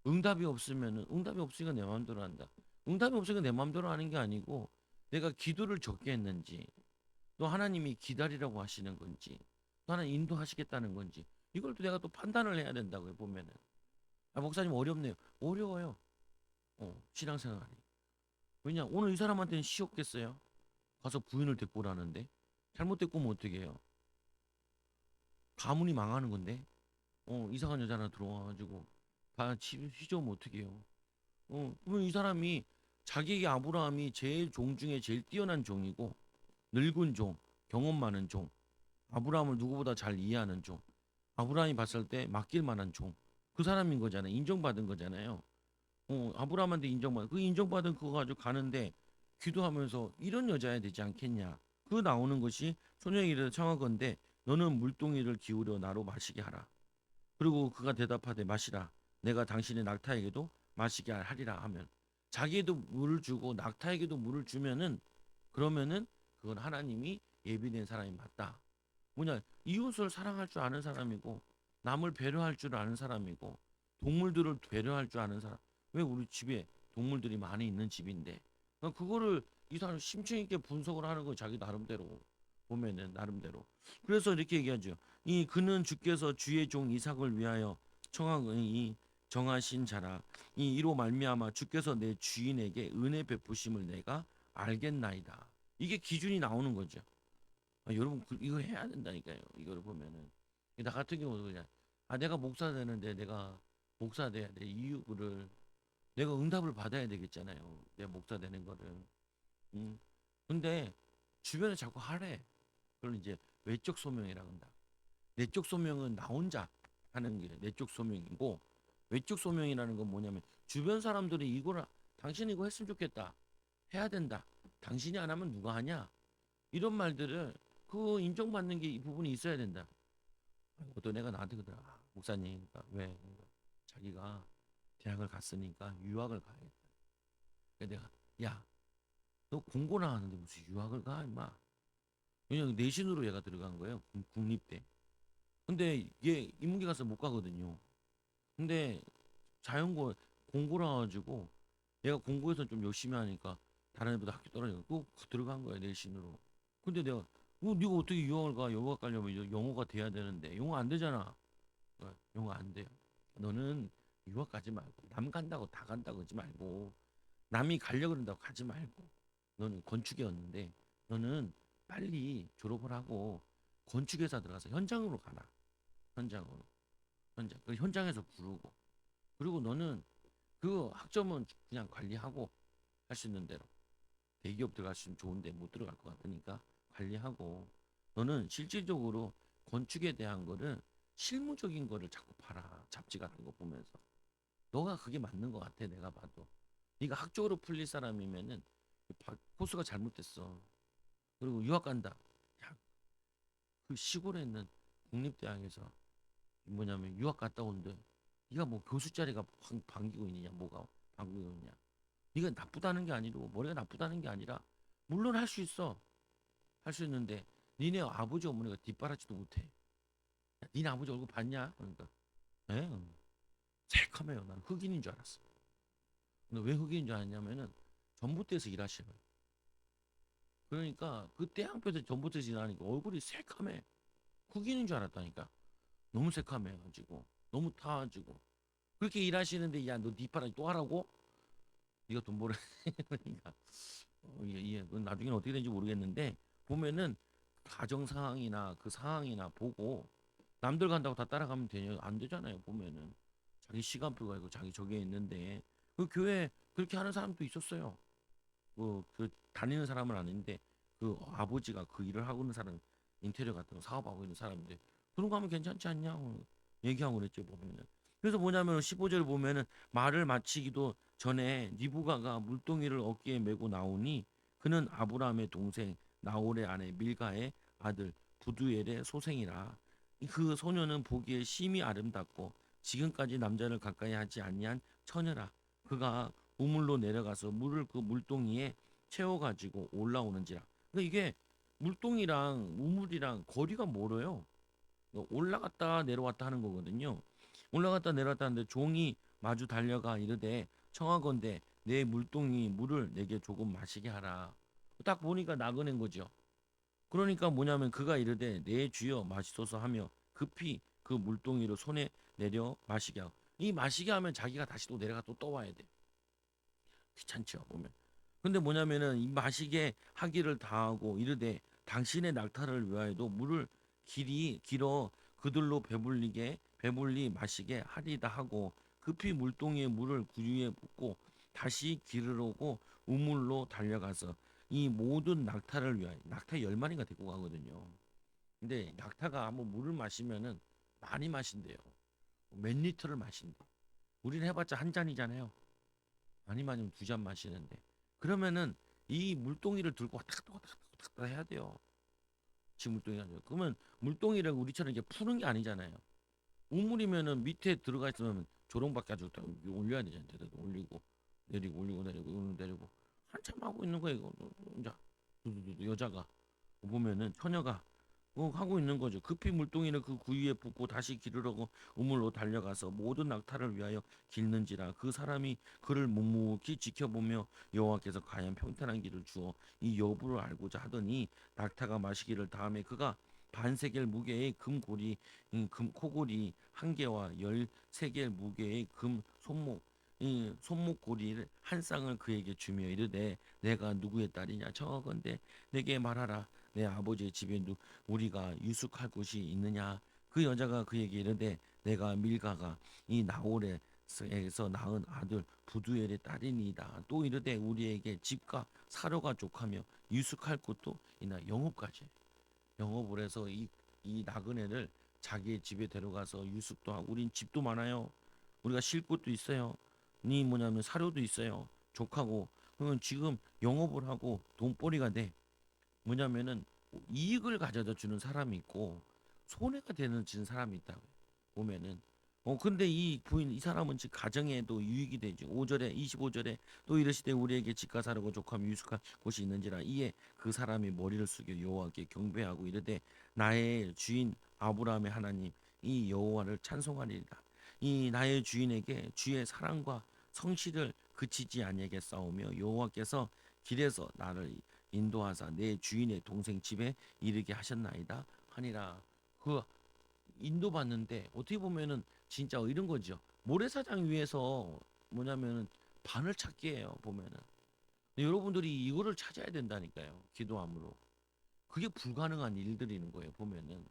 S1: 응답이 없으니까 내 맘대로 한다. 응답이 없으니까 내 맘대로 하는 게 아니고 내가 기도를 적게 했는지 또 하나님이 기다리라고 하시는 건지 또 하나님 인도하시겠다는 건지 이걸 또 내가 또 판단을 해야 된다고요. 보면은 목사님 어렵네요. 어려워요. 신앙생활이. 왜냐 오늘 이 사람한테는 쉬웠겠어요. 가서 부인을 데리고 오라는데 잘못 데리고 오면 어떻게 해요? 가문이 망하는 건데 이상한 여자 하나 들어와가지고 휘저으면 어떻게 해요? 그러면 이 사람이 자기에게 아브라함이 제일 종 중에 제일 뛰어난 종이고 늙은 종, 경험 많은 종, 아브라함을 누구보다 잘 이해하는 종, 아브라함이 봤을 때 맡길 만한 종, 그 사람인 거잖아요. 인정받은 거잖아요. 아브라함한테 그 인정받은 그거 가지고 가는데 기도하면서 이런 여자야 되지 않겠냐. 그 나오는 것이 소녀에게 이르되 청하건대 너는 물동이를 기울여 나로 마시게 하라. 그리고 그가 대답하되 마시라. 내가 당신의 낙타에게도 마시게 하리라 하면 자기에도 물을 주고 낙타에게도 물을 주면은 그러면은 그건 하나님이 예비된 사람이 맞다. 뭐냐 이웃을 사랑할 줄 아는 사람이고 남을 배려할 줄 아는 사람이고 동물들을 배려할 줄 아는 사람. 왜 우리 집에 동물들이 많이 있는 집인데 그거를 이 사람 심층 있게 분석을 하는 거 자기 나름대로 보면은 나름대로. 그래서 이렇게 얘기하죠. 이 그는 주께서 주의 종 이삭을 위하여 청하이 정하신 자라. 이 이로 말미암아 주께서 내 주인에게 은혜 베푸심을 내가 알겠나이다. 이게 기준이 나오는 거죠. 여러분 이거 해야 된다니까요. 이거를 보면은 나 같은 경우도 그냥 내가 목사 되는데 내가 목사 돼야 돼 이유를 내가 응답을 받아야 되겠잖아요. 내가 목사 되는 거를. 음. 근데 주변에 자꾸 하래. 그걸 이제 외적 소명이라고 한다. 내적 소명은 나 혼자 하는 게 내적 소명이고 외적 소명이라는 건 뭐냐면 주변 사람들이 이거를 당신 이거 했으면 좋겠다. 해야 된다. 당신이 안 하면 누가 하냐? 이런 말들을 그 인정받는 게 이 부분이 있어야 된다. 어떤 애가 나한테 그러더라. 목사님, 그러니까 왜? 그러니까 자기가 대학을 갔으니까 유학을 가야겠다. 그래서 내가 야, 너 공고 나왔는데 무슨 유학을 가, 임마? 왜냐면 내신으로 얘가 들어간 거예요. 국립대. 근데 얘 인문계 가서 못 가거든요. 근데 자연고 공고라 가지고 얘가 공부에서 좀 열심히 하니까 다른 애보다 학교 떨어지고 꼭 들어간 거야 내신으로. 근데 내가 네가 어떻게 유학을 가? 유학 가려면 영어가 돼야 되는데 영어 안 되잖아. 영어 안 돼요. 너는 유학 가지 말고 남 간다고 다 간다고 하지 말고 남이 가려고 그런다고 가지 말고 너는 건축이었는데 너는 빨리 졸업을 하고 건축회사 들어가서 현장으로 가라. 현장으로. 그 현장에서 부르고 그리고 너는 그 학점은 그냥 관리하고 할 수 있는 대로 대기업 들어갈 수 있으면 좋은데 못 들어갈 것 같으니까 관리하고 너는 실질적으로 건축에 대한 거를 실무적인 거를 자꾸 봐라. 잡지 같은 거 보면서. 너가 그게 맞는 것 같아. 내가 봐도. 네가 학적으로 풀릴 사람이면은 코스가 잘못됐어. 그리고 유학 간다. 야, 그 시골에 있는 국립대학에서 뭐냐면 유학 갔다 온데 네가 뭐 교수 자리가 반기고 있느냐 뭐가 반기고 있느냐. 네가 나쁘다는 게 아니고 머리가 나쁘다는 게 아니라 물론 할 수 있어. 할 수 있는데 니네 아버지 어머니가 뒷바라지도 못해. 야, 니네 아버지 얼굴 봤냐? 그러니까 에? 새카매요. 난 흑인인 줄 알았어. 근데 왜 흑인인 줄 알았냐면은 전봇대에서 일하시는 거예요. 그러니까 그 태양볕에 전봇대에서 일하니까 얼굴이 새카매. 흑인인 줄 알았다니까. 너무 새카매가지고 너무 타가지고 그렇게 일하시는데 야 너 뒷바라지 또 하라고? 네가 돈 벌어. 그러니까 그건 나중에는 어떻게 되는지 모르겠는데 보면은 가정 상황이나 그 상황이나 보고 남들 간다고 다 따라가면 되냐 안 되잖아요. 보면은 자기 시간표가 있고 자기 저기에 있는데 그 교회 그렇게 하는 사람도 있었어요. 그 다니는 사람은 아닌데 그 아버지가 그 일을 하고 있는 사람 인테리어 같은 거 사업하고 있는 사람인데 그런 거 하면 괜찮지 않냐 얘기하고 그랬죠 보면은. 그래서 뭐냐면 15절 보면은 말을 마치기도 전에 니부가가 물동이를 어깨에 메고 나오니 그는 아브라함의 동생 나홀의 아내 밀가의 아들 부두엘의 소생이라. 그 소녀는 보기에 심히 아름답고 지금까지 남자를 가까이 하지 아니한 처녀라. 그가 우물로 내려가서 물을 그 물동이에 채워가지고 올라오는지라. 그러니까 이게 물동이랑 우물이랑 거리가 멀어요. 올라갔다 내려왔다 하는 거거든요. 올라갔다 내려왔다 하는데 종이 마주 달려가 이르되 청하건대 내 물동이 물을 내게 조금 마시게 하라. 딱 보니까 나그네인 거죠. 그러니까 뭐냐면 그가 이르되 내 주여 마시소서 하며 급히 그 물동이를 손에 내려 마시게 하고 이 마시게 하면 자기가 다시 또 내려가 또 떠와야 돼. 귀찮죠 보면. 근데 뭐냐면은 이 마시게 하기를 다하고 이르되 당신의 낙타를 위하여도 물을 길이 길어 그들로 배불리 마시게 하리다 하고 급히 물동이에 물을 구유에 붓고 다시 기르러고 우물로 달려가서 이 모든 낙타를 위하여 낙타 10마리가 데리고 가거든요. 근데 낙타가 한번 물을 마시면은 많이 마신대요. 몇 리터를 마신대. 우리는 해봤자 한 잔이잖아요. 많이 마시면 2잔 마시는데 그러면은 이 물동이를 들고 왔다 갔다 왔다 갔다 왔다 갔다 해야 돼요. 지 물동이가 아니라 그러면 물동이를 우리처럼 이렇게 푸는 게 아니잖아요. 우물이면은 밑에 들어가 있으면 조롱밖에 안 좋다 올려야 되잖아요. 올리고 내리고 올리고 내리고 내리고 한참 하고 있는 거예요. 이거 이제 여자가 보면은 처녀가 하고 있는 거죠. 급히 물동이는 그 구유에 붓고 다시 기르려고 우물로 달려가서 모든 낙타를 위하여 길는지라. 그 사람이 그를 묵묵히 지켜보며 여호와께서 과연 평탄한 길을 주어 이 여부를 알고자 하더니 낙타가 마시기를 다음에 그가 반세겔 무게의 금고리 금 코고리 한 개와 13개 무게의 금 손목 이 손목고리를 한 쌍을 그에게 주며 이르되 내가 누구의 딸이냐 청하건대 내게 말하라. 내 아버지의 집에 우리가 유숙할 곳이 있느냐. 그 여자가 그에게 이르되 내가 밀가가 이 나홀에서 낳은 아들 부두엘의 딸이니이다. 또 이르되 우리에게 집과 사료가 족하며 유숙할 곳도 있나. 영업까지 영업을 해서 이 나그네를 자기의 집에 데려가서 유숙도 하고 우린 집도 많아요. 우리가 쉴 곳도 있어요. 니 뭐냐면 사료도 있어요. 족하고 그러면 지금 영업을 하고 돈벌이가 돼. 뭐냐면은 이익을 가져다 주는 사람이 있고 손해가 되는 지는 사람이 있다 보면은 근데 이 부인 이 사람은 즉 가정에도 유익이 되죠. 5절에 25절에 또 이르시되 우리에게 집가 사려고 족하며 유숙한 곳이 있는지라. 이에 그 사람이 머리를 숙여 여호와께 경배하고 이르되 나의 주인 아브라함의 하나님 이 여호와를 찬송하리이다. 이 나의 주인에게 주의 사랑과 성실을 그치지 아니하겠사오며 여호와께서 길에서 나를 인도하사 내 주인의 동생 집에 이르게 하셨나이다 하니라. 그 인도받는데 어떻게 보면은 진짜 이런 거죠. 모래사장 위에서 뭐냐면은 바늘 찾기예요. 보면은 여러분들이 이거를 찾아야 된다니까요. 기도함으로 그게 불가능한 일들이는 거예요. 보면은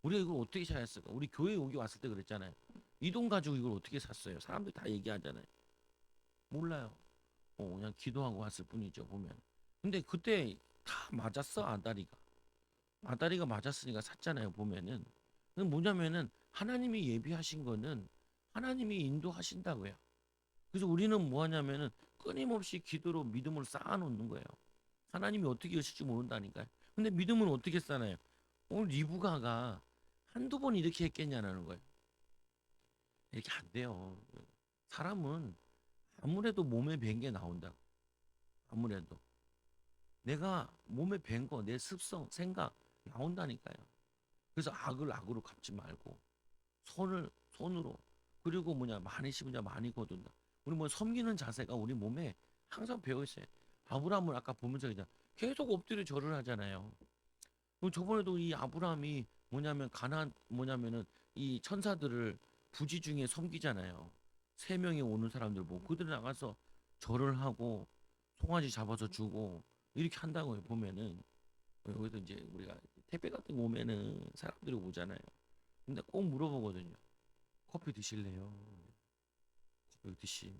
S1: 우리가 이걸 어떻게 찾았을까? 우리 교회 여기 왔을 때 그랬잖아요. 이 돈 가지고 이걸 어떻게 샀어요? 사람들이 다 얘기하잖아요. 몰라요. 그냥 기도하고 왔을 뿐이죠, 보면. 근데 그때 다 맞았어, 아다리가. 아다리가 맞았으니까 샀잖아요, 보면은. 그건 뭐냐면은 하나님이 예비하신 거는 하나님이 인도하신다고요. 그래서 우리는 뭐 하냐면은 끊임없이 기도로 믿음을 쌓아놓는 거예요. 하나님이 어떻게 하실지 모른다니까요. 근데 믿음은 어떻게 쌓나요? 오늘 리브가가 한두 번 이렇게 했겠냐는 거예요. 이렇게 안 돼요. 사람은 아무래도 몸에 밴 게 나온다. 아무래도 내가 몸에 밴 거, 내 습성, 생각 나온다니까요. 그래서 악을 악으로 갚지 말고 손을 손으로, 그리고 뭐냐, 많이 심은 자 많이 거둔다. 우리 뭐 섬기는 자세가 우리 몸에 항상 배어 있어요. 아브라함을 아까 보면서 그냥 계속 엎드려 절을 하잖아요. 그럼 저번에도 이 아브라함이 뭐냐면 가나안 뭐냐면은 이 천사들을 부지 중에 섬기잖아요. 세 명이 오는 사람들 보고 그들 나가서 절을 하고 송아지 잡아서 주고 이렇게 한다고요. 보면은 여기서 이제 우리가 택배 같은 거 오면은 사람들이 오잖아요. 근데 꼭 물어보거든요. 커피 드실래요? 커피 드시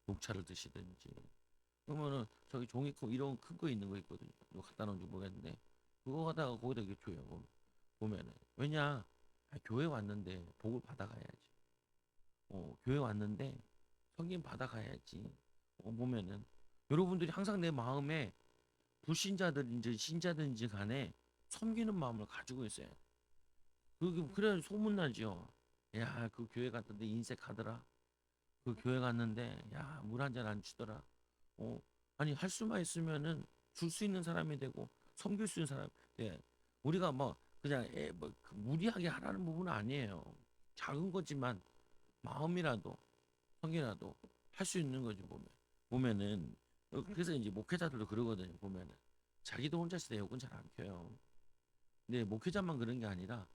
S1: 녹차를 드시든지. 그러면은 저기 종이컵 이런 큰 거 있는 거 있거든요. 이거 갖다 놓은지 모르겠는데 그거 갖다가 거기다 이렇게 줘요. 보면은 왜냐, 교회 왔는데 복을 받아가야지. 교회 왔는데 성김 받아가야지. 보면은 여러분들이 항상 내 마음에 불신자들인지 신자든지 간에 섬기는 마음을 가지고 있어요. 그래 소문나죠. 야, 그 교회 갔는데 인색하더라. 그 교회 갔는데 야, 물 한 잔 안 주더라. 어, 아니 할 수만 있으면은 줄 수 있는 사람이 되고 섬길 수 있는 사람. 예, 우리가 뭐 그냥 그 무리하게 하라는 부분은 아니에요. 작은 거지만 마음이라도 성이라도 할 수 있는 거지 보면은 그래서 이제 목회자들도 그러거든요. 보면은 자기도 혼자 있을 때 에어컨 잘 안 켜요. 근데 목회자만 그런 게 아니라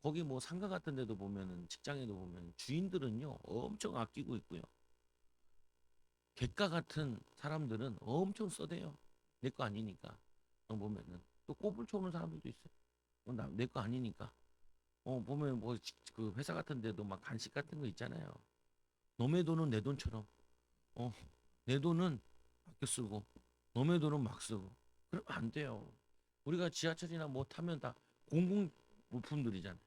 S1: 거기 뭐 상가 같은 데도 보면은 직장에도 보면 주인들은요 엄청 아끼고 있고요. 객가 같은 사람들은 엄청 써대요. 내 거 아니니까. 보면은 또 꼽을 쳐오는 사람들도 있어요. 내 거 아니니까. 보면 뭐 그 회사 같은 데도 막 간식 같은 거 있잖아요. 너의 돈은 내 돈처럼. 어, 내 돈은 아껴 쓰고 너의 돈은 막 쓰고. 그러면 안 돼요. 우리가 지하철이나 뭐 타면 다 공공 물품들이잖아요.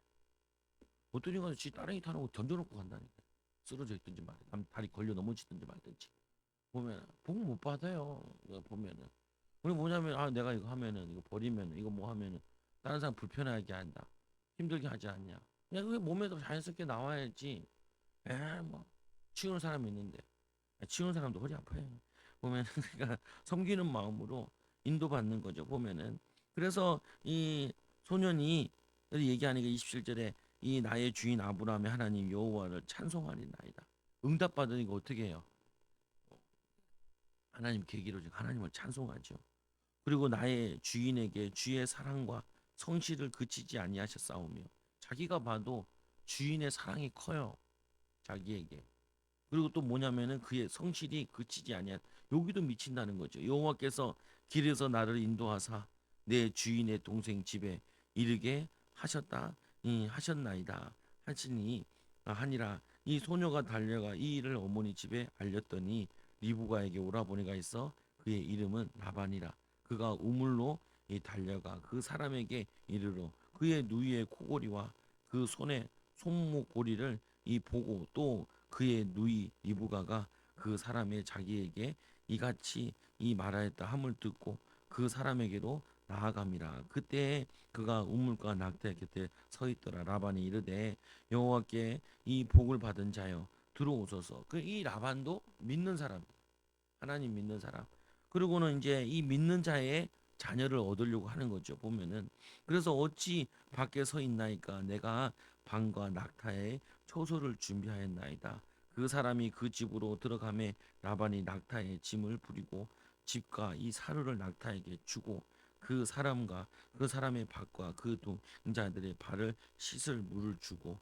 S1: 어떤 인가지 따릉이 타는 거 던져놓고 간다니까. 쓰러져 있든지 말이야. 남 다리 걸려 넘어지든지 말든지. 보면 복 못 받아요. 이거 보면은 우리 뭐냐면 내가 이거 하면은 이거 버리면은 이거 뭐 하면은 다른 사람 불편하게 한다. 힘들게 하지 않냐. 그냥 그게 몸에도 자연스럽게 나와야지. 뭐 치우는 사람이 있는데 치우는 사람도 허리 아파요. 보면 그러니까 섬기는 마음으로 인도받는 거죠. 보면은 그래서 이 소년이 얘기하는 게 27절에 이 나의 주인 아브라함의 하나님 여호와를 찬송하리나이다. 응답받으니까 어떻게 해요? 하나님 계기로 하나님을 찬송하죠. 그리고 나의 주인에게 주의 사랑과 성실을 그치지 아니하셨사오며 자기가 봐도 주인의 사랑이 커요. 자기에게. 그리고 또 뭐냐면은 그의 성실이 그치지 아니한 여기도 미친다는 거죠. 여호와께서 길에서 나를 인도하사 내 주인의 동생 집에 이르게 하셨나이다 하시니 하니라. 이 소녀가 달려가 이 일을 어머니 집에 알렸더니 리브가에게 오라버니가 있어 그의 이름은 라반이라. 그가 우물로 달려가 그 사람에게 이르러 그의 누이의 코골이와 그 손의 손목고리를 보고 또 그의 누이 리브가가 그 사람의 자기에게 이같이 말하였다 함을 듣고 그 사람에게로 나아감이라. 그때 그가 우물가 낙타 곁에 서 있더라. 라반이 이르되 여호와께 이 복을 받은 자여 들어오소서. 이 라반도 믿는 사람, 하나님 믿는 사람. 그리고는 이제 이 믿는 자의 자녀를 얻으려고 하는 거죠. 보면은 그래서 어찌 밖에 서 있나이까 내가 방과 낙타의 초소를 준비하였나이다. 그 사람이 그 집으로 들어가매 라반이 낙타의 짐을 부리고 집과 이 사료를 낙타에게 주고 그 사람과 그 사람의 밭과 그 동자들의 발을 씻을 물을 주고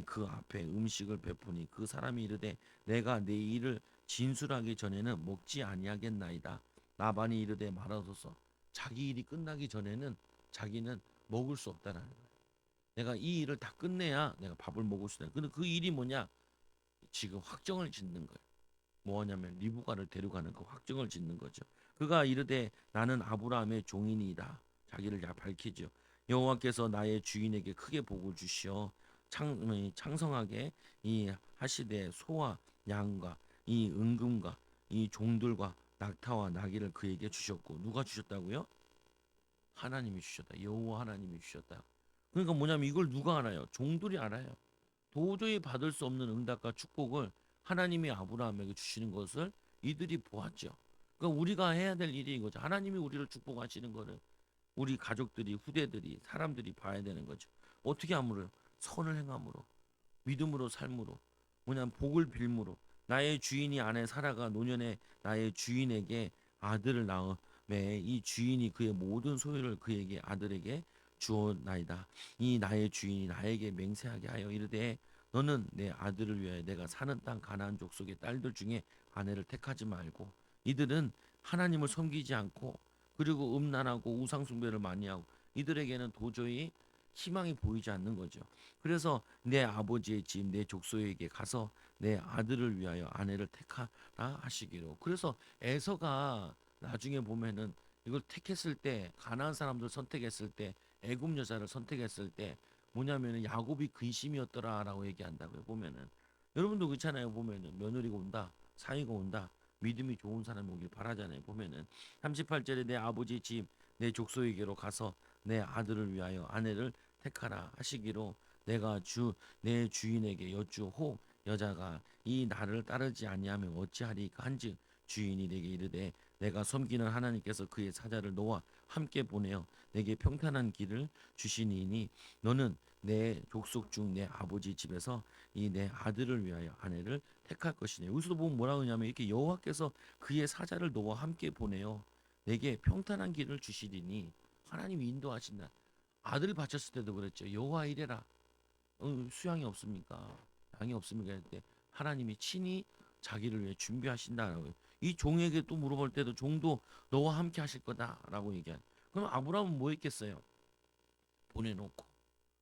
S1: 그 앞에 음식을 베푸니 그 사람이 이르되 내가 내 일을 진술하기 전에는 먹지 아니하겠나이다. 라반이 이르되 말하소서. 자기 일이 끝나기 전에는 자기는 먹을 수 없다라는 거예요. 내가 이 일을 다 끝내야 내가 밥을 먹을 수 있다. 근데 그 일이 뭐냐? 지금 확정을 짓는 거예요. 뭐하냐면 리브가를 데려가는 그 확정을 짓는 거죠. 그가 이르되 나는 아브라함의 종이니이다. 자기를 잘 밝히죠. 여호와께서 나의 주인에게 크게 복을 주시어 창성하게 이 하시되 소와 양과 이 은금과 이 종들과 낙타와 나귀를 그에게 주셨고 누가 주셨다고요? 하나님이 주셨다. 여호와 하나님이 주셨다. 그러니까 뭐냐면 이걸 누가 알아요? 종들이 알아요. 도저히 받을 수 없는 응답과 축복을 하나님이 아브라함에게 주시는 것을 이들이 보았죠. 그러니까 우리가 해야 될 일이 이거죠. 하나님이 우리를 축복하시는 거는 우리 가족들이, 후대들이, 사람들이 봐야 되는 거죠. 어떻게 함으로요? 선을 행함으로, 믿음으로 삶으로, 뭐냐면 복을 빌므로. 나의 주인이 안에 살아가 노년에 나의 주인에게 아들을 낳음에 이 주인이 그의 모든 소유를 그에게 아들에게 주었나이다. 이 나의 주인이 나에게 맹세하게 하여 이르되 너는 내 아들을 위하여 내가 사는 땅 가나안 족속의 딸들 중에 아내를 택하지 말고. 이들은 하나님을 섬기지 않고 그리고 음란하고 우상 숭배를 많이 하고 이들에게는 도저히 희망이 보이지 않는 거죠. 그래서 내 아버지의 집 내 족속에게 가서 내 아들을 위하여 아내를 택하라 하시기로. 그래서 에서가 나중에 보면은 이걸 택했을 때 가나안 사람들 선택했을 때 애굽 여자를 선택했을 때 뭐냐면은 야곱이 근심이었더라라고 얘기한다고요. 보면은 여러분도 그렇잖아요. 보면은 며느리가 온다, 사위가 온다, 믿음이 좋은 사람이 오길 바라잖아요. 보면은 38절에 내 아버지 집 내 족속에게로 가서 내 아들을 위하여 아내를 택하라 하시기로. 내가 주 내 주인에게 여쭈 여자가 이 나를 따르지 아니하면 어찌하리까 한즉 주인이 내게 이르되 내가 섬기는 하나님께서 그의 사자를 너와 함께 보내어 내게 평탄한 길을 주시니니 너는 내 족속 중 내 아버지 집에서 이 내 아들을 위하여 아내를 택할 것이네. 여기서도 보면 뭐라 그러냐면 이렇게 여호와께서 그의 사자를 너와 함께 보내어 내게 평탄한 길을 주시리니 하나님이 인도하신다. 아들 바쳤을 때도 그랬죠. 여호와 이래라. 수양이 없습니까? 양이 없습니까? 할 때 하나님이 친히 자기를 위해 준비하신다라고요. 이 종에게 또 물어볼 때도 종도 너와 함께 하실 거다라고 얘기한. 그럼 아브라함은 뭐 했겠어요? 보내놓고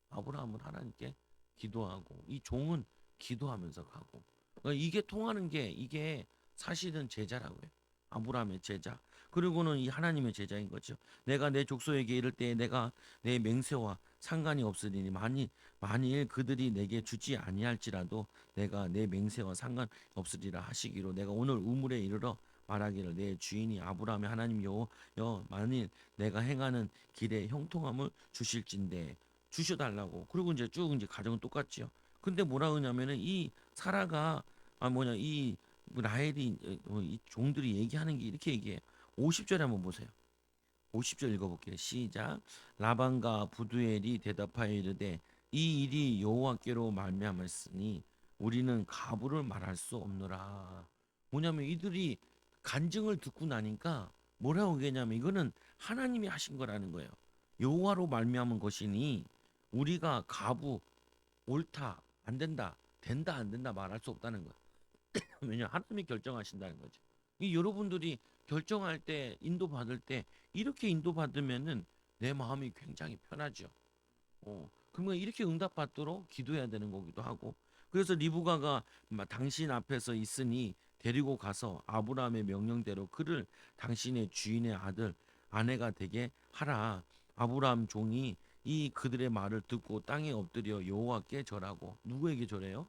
S1: 아브라함은 하나님께 기도하고 이 종은 기도하면서 가고. 그러니까 이게 통하는 게 이게 사실은 제자라고요. 아브라함의 제자. 그리고는 이 하나님의 제자인 거죠. 내가 내 족속에게 이를 때 내가 내 맹세와 상관이 없으리니 만일 그들이 내게 주지 아니할지라도 내가 내 맹세와 상관없으리라 하시기로. 내가 오늘 우물에 이르러 말하기를 내 주인이 아브라함의 하나님 여호여 만일 내가 행하는 길에 형통함을 주실진데 주셔달라고. 그리고 이제 쭉 이제 가정은 똑같지요. 근데 뭐라 그러냐면은 이 사라가 이 라헬이 이 종들이 얘기하는 게 이렇게 얘기해요. 50절에 한번 보세요. 50절 읽어볼게요. 시작. 라반과 부두엘이 대답하여 이르되 이 일이 여호와께로 말미암았으니 우리는 가부를 말할 수 없노라. 뭐냐면 이들이 간증을 듣고 나니까 뭐라고 얘기냐면 이거는 하나님이 하신 거라는 거예요. 여호와로 말미암은 것이니 우리가 가부 옳다 안 된다 된다 안 된다 말할 수 없다는 거예요. 왜냐 하나님이 결정하신다는 거죠. 이 여러분들이 결정할 때 인도 받을 때 이렇게 인도 받으면은 내 마음이 굉장히 편하죠. 그러면 이렇게 응답 받도록 기도해야 되는 거기도 하고. 그래서 리브가가 당신 앞에서 있으니 데리고 가서 아브라함의 명령대로 그를 당신의 주인의 아들 아내가 되게 하라. 아브라함 종이 이 그들의 말을 듣고 땅에 엎드려 여호와께 절하고. 누구에게 절해요?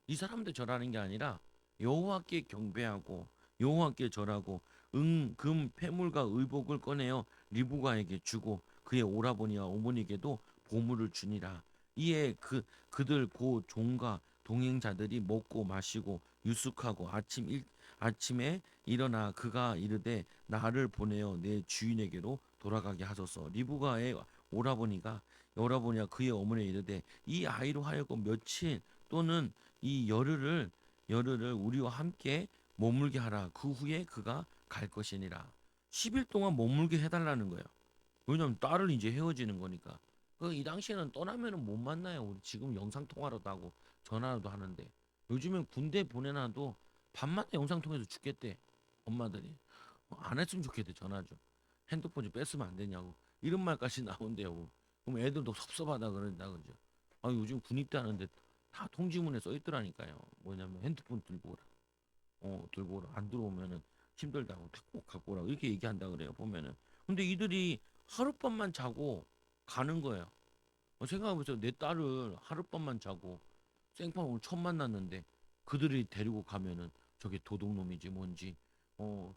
S1: 이 사람들 절하는 게 아니라 여호와께 경배하고 여호와께 절하고 금 패물과 의복을 꺼내어 리브가에게 주고 그의 오라버니와 어머니에게도 보물을 주니라. 이에 그들 고 종과 동행자들이 먹고 마시고 유숙하고 아침에 일어나 그가 이르되 나를 보내어 내 주인에게로 돌아가게 하소서. 리브가의 오라버니가 그의 어머니에 이르되 이 아이로 하여금 며칠 또는 이 열흘을 우리와 함께 머물게 하라. 그 후에 그가 갈 것이니라. 10일 동안 머물게 해달라는 거예요. 왜냐면 딸을 이제 헤어지는 거니까. 이 당시에는 떠나면은 못 만나요. 우리 지금 영상 통화로도 하고 전화로도 하는데 요즘엔 군대 보내놔도 밤마다 영상 통해서 죽겠대. 엄마들이 안 했으면 좋겠대. 전화 좀 핸드폰 좀 뺐으면 안 되냐고 이런 말까지 나온대요. 그럼 애들도 섭섭하다 그런다 그러죠. 요즘 군입대 하는데 다 통지문에 써 있더라니까요. 뭐냐면 핸드폰 들고 오라. 들고 오라. 안 들어오면은 힘들다고 꼭 갖고 오라고 이렇게 얘기한다 그래요. 보면은. 근데 이들이 하룻밤만 자고 가는 거예요. 생각해보세요. 내 딸을 하룻밤만 자고 생판 오늘 처음 만났는데 그들이 데리고 가면은 저게 도둑놈이지 뭔지 어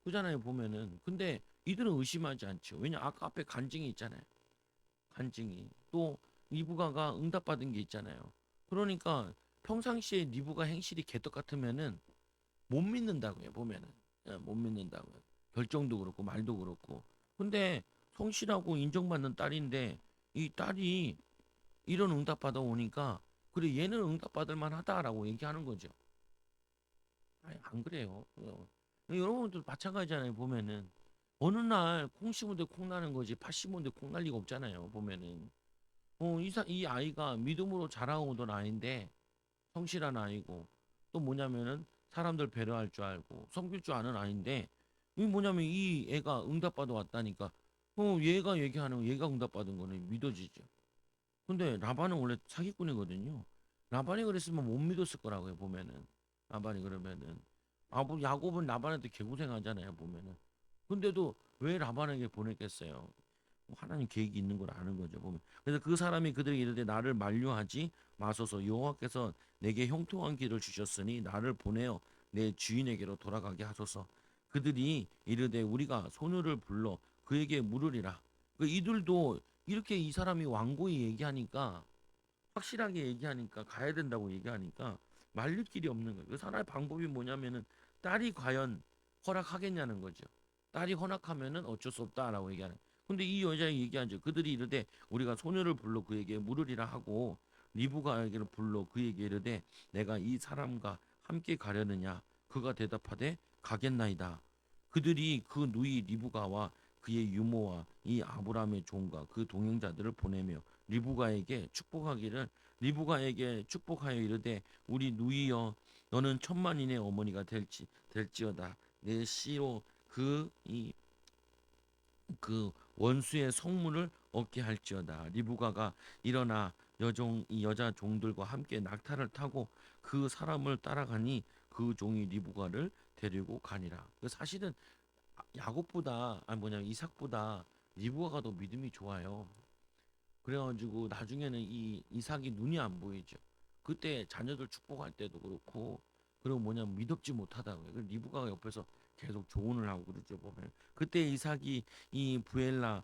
S1: 그잖아요 보면은. 근데 이들은 의심하지 않죠. 왜냐 아까 앞에 간증이 있잖아요. 간증이 또 리브가가 응답받은 게 있잖아요. 그러니까 평상시에 리브가 행실이 개떡 같으면은 못 믿는다고요 보면은. 못 믿는다고요. 결정도 그렇고 말도 그렇고. 근데 성실하고 인정받는 딸인데 이 딸이 이런 응답 받아 오니까 그래 얘는 응답 받을 만하다라고 얘기하는 거죠. 아니 안 그래요. 여러분들 마찬가지잖아요. 보면은 어느 날 콩 심은데 콩 나는 거지 팥 심은데 콩 날 리가 없잖아요. 보면은 이 아이가 믿음으로 자라오던 아이인데 성실한 아이고 또 뭐냐면은 사람들 배려할 줄 알고 섬길 줄 아는 아이인데 이 뭐냐면 이 애가 응답받아 왔다니까 얘가 얘기하는 얘가 응답받은 거는 믿어지죠. 근데 라반은 원래 사기꾼이거든요. 라반이 그랬으면 못 믿었을 거라고요, 보면은. 라반이 그러면은. 야곱은 라반한테 개고생하잖아요, 보면은. 근데도 왜 라반에게 보냈겠어요? 하나님 계획이 있는 걸 아는 거죠, 보면. 그래서 그 사람이 그들에게 이르되 나를 만류하지 마소서 여호와께서 내게 형통한 길을 주셨으니 나를 보내어 내 주인에게로 돌아가게 하소서. 그들이 이르되 우리가 소녀를 불러 그에게 물으리라. 이들도 이렇게 이 사람이 완고히 얘기하니까 확실하게 얘기하니까 가야 된다고 얘기하니까 말릴 길이 없는 거예요. 그 사람의 방법이 뭐냐면은 딸이 과연 허락하겠냐는 거죠. 딸이 허락하면은 어쩔 수 없다라고 얘기하는. 근데 이 여자가 얘기하죠. 그들이 이르되 우리가 소녀를 불러 그에게 물으리라 하고 리브가에게를 불러 그에게 이르되 내가 이 사람과 함께 가려느냐. 그가 대답하되 가겠나이다. 그들이 그 누이 리브가와 그의 유모와 이 아브라함의 종과 그 동행자들을 보내며 리브가에게 축복하기를 리브가에게 축복하여 이르되 우리 누이여 너는 천만인의 어머니가 될지어다 내 씨로 그 원수의 성문을 얻게 할지어다. 리브가가 일어나 이 여자 종들과 함께 낙타를 타고 그 사람을 따라가니 그 종이 리브가를 데리고 가니라. 사실은 야곱보다 아니 뭐냐 이삭보다 리브가가 더 믿음이 좋아요. 그래가지고 나중에는 이 이삭이 눈이 안 보이죠. 그때 자녀들 축복할 때도 그렇고 그리고 뭐냐면 믿음지 못하다고요. 리브가가 옆에서 계속 조언을 하고 그러죠 보면. 그때 이삭이 이 부엘라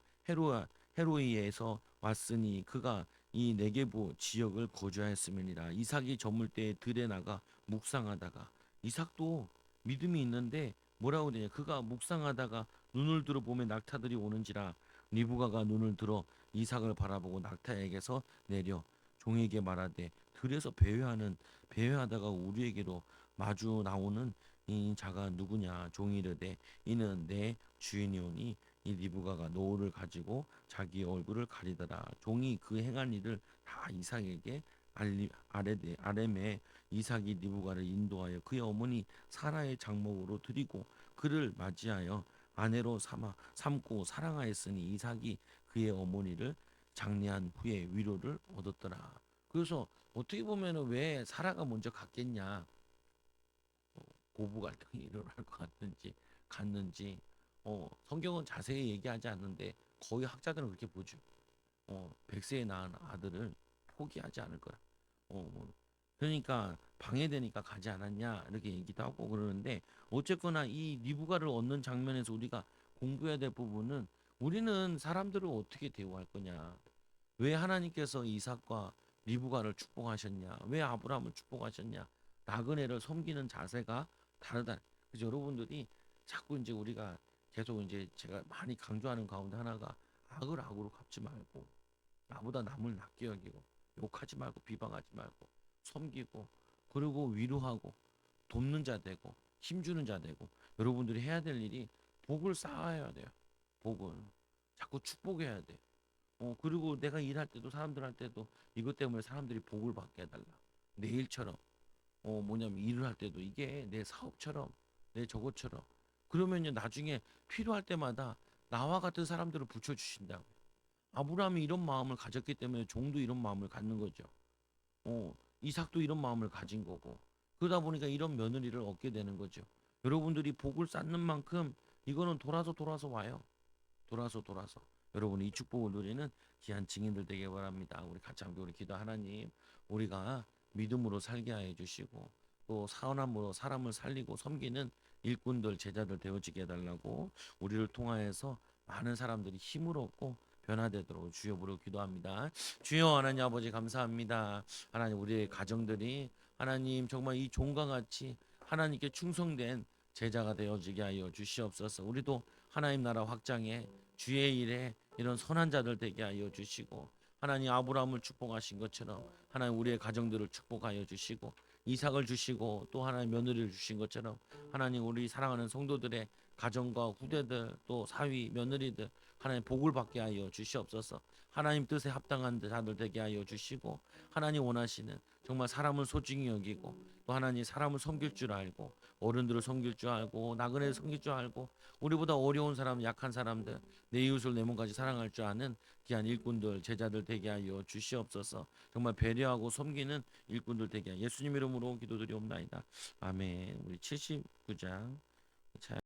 S1: 헤로이에서 왔으니 그가 이 네게부 지역을 거주하였음이니라. 이삭이 저물 때 들에 나가 묵상하다가 이삭도 믿음이 있는데 뭐라고 되냐 그가 묵상하다가 눈을 들어 보면 낙타들이 오는지라 리브가가 눈을 들어 이삭을 바라보고 낙타에게서 내려 종에게 말하되 들에서 배회하다가 우리에게로 마주 나오는 이 자가 누구냐. 종이 이르되 이는 내 주인이오니 이 리브가가 노를 가지고 자기 얼굴을 가리더라. 종이 그 행한 일을 다 이삭에게 아뢰매 이삭이 리브가를 인도하여 그의 어머니 사라의 장목으로 드리고 그를 맞이하여 아내로 삼고 사랑하였으니 이삭이 그의 어머니를 장례한 후에 위로를 얻었더라. 그래서 어떻게 보면은 왜 사라가 먼저 갔겠냐? 고부 갈등이 일어날 것 갔는지 성경은 자세히 얘기하지 않는데 거의 학자들은 그렇게 보죠. 100세에 낳은 아들을 포기하지 않을 거라. 그러니까 방해되니까 가지 않았냐 이렇게 얘기도 하고 그러는데 어쨌거나 이 리브가를 얻는 장면에서 우리가 공부해야 될 부분은 우리는 사람들을 어떻게 대우할 거냐. 왜 하나님께서 이삭과 리브가를 축복하셨냐? 왜 아브라함을 축복하셨냐? 나그네를 섬기는 자세가 다르다. 그래서 여러분들이 자꾸 이제 우리가 계속 이제 제가 많이 강조하는 가운데 하나가 악을 악으로 갚지 말고 나보다 남을 낮게 여기고 욕하지 말고 비방하지 말고 섬기고 그리고 위로하고 돕는 자 되고 힘주는 자 되고 여러분들이 해야 될 일이 복을 쌓아야 돼요. 복을 자꾸 축복해야 돼. 그리고 내가 일할 때도 사람들 할 때도 이것 때문에 사람들이 복을 받게 해달라. 내 일처럼 뭐냐면 일을 할 때도 이게 내 사업처럼 내 저것처럼 그러면요 나중에 필요할 때마다 나와 같은 사람들을 붙여주신다고. 아브라함이 이런 마음을 가졌기 때문에 종도 이런 마음을 갖는 거죠. 이삭도 이런 마음을 가진 거고 그러다 보니까 이런 며느리를 얻게 되는 거죠. 여러분들이 복을 쌓는 만큼 이거는 돌아서 와요. 돌아서 여러분 이 축복을 누리는 귀한 증인들 되길 바랍니다. 우리 같이 함께 우리 기도. 하나님, 우리가 믿음으로 살게 하여 주시고 또 사원함으로 사람을 살리고 섬기는 일꾼들 제자들 되어지게 해달라고, 우리를 통하여서 많은 사람들이 힘을 얻고 변화되도록 주여 부르 기도합니다. 주여 하나님 아버지 감사합니다. 하나님, 우리의 가정들이 하나님 정말 이 종과 같이 하나님께 충성된 제자가 되어지게 하여 주시옵소서. 우리도 하나님 나라 확장에 주의 일에 이런 선한 자들 되게 하여 주시고, 하나님 아브라함을 축복하신 것처럼 하나님 우리의 가정들을 축복하여 주시고, 이삭을 주시고 또 하나님 며느리를 주신 것처럼 하나님 우리 사랑하는 성도들의 가정과 후대들 또 사위 며느리들 하나님 복을 받게 하여 주시옵소서. 하나님 뜻에 합당한 자들 되게 하여 주시고, 하나님 원하시는 정말 사람을 소중히 여기고 또 하나님 사람을 섬길 줄 알고 어른들을 섬길 줄 알고 나그네를 섬길 줄 알고 우리보다 어려운 사람 약한 사람들 내 이웃을 내 몸까지 사랑할 줄 아는 귀한 일꾼들 제자들 되게 하여 주시옵소서. 정말 배려하고 섬기는 일꾼들 되게 하여 예수님 이름으로 기도드리옵나이다. 아멘. 우리 79장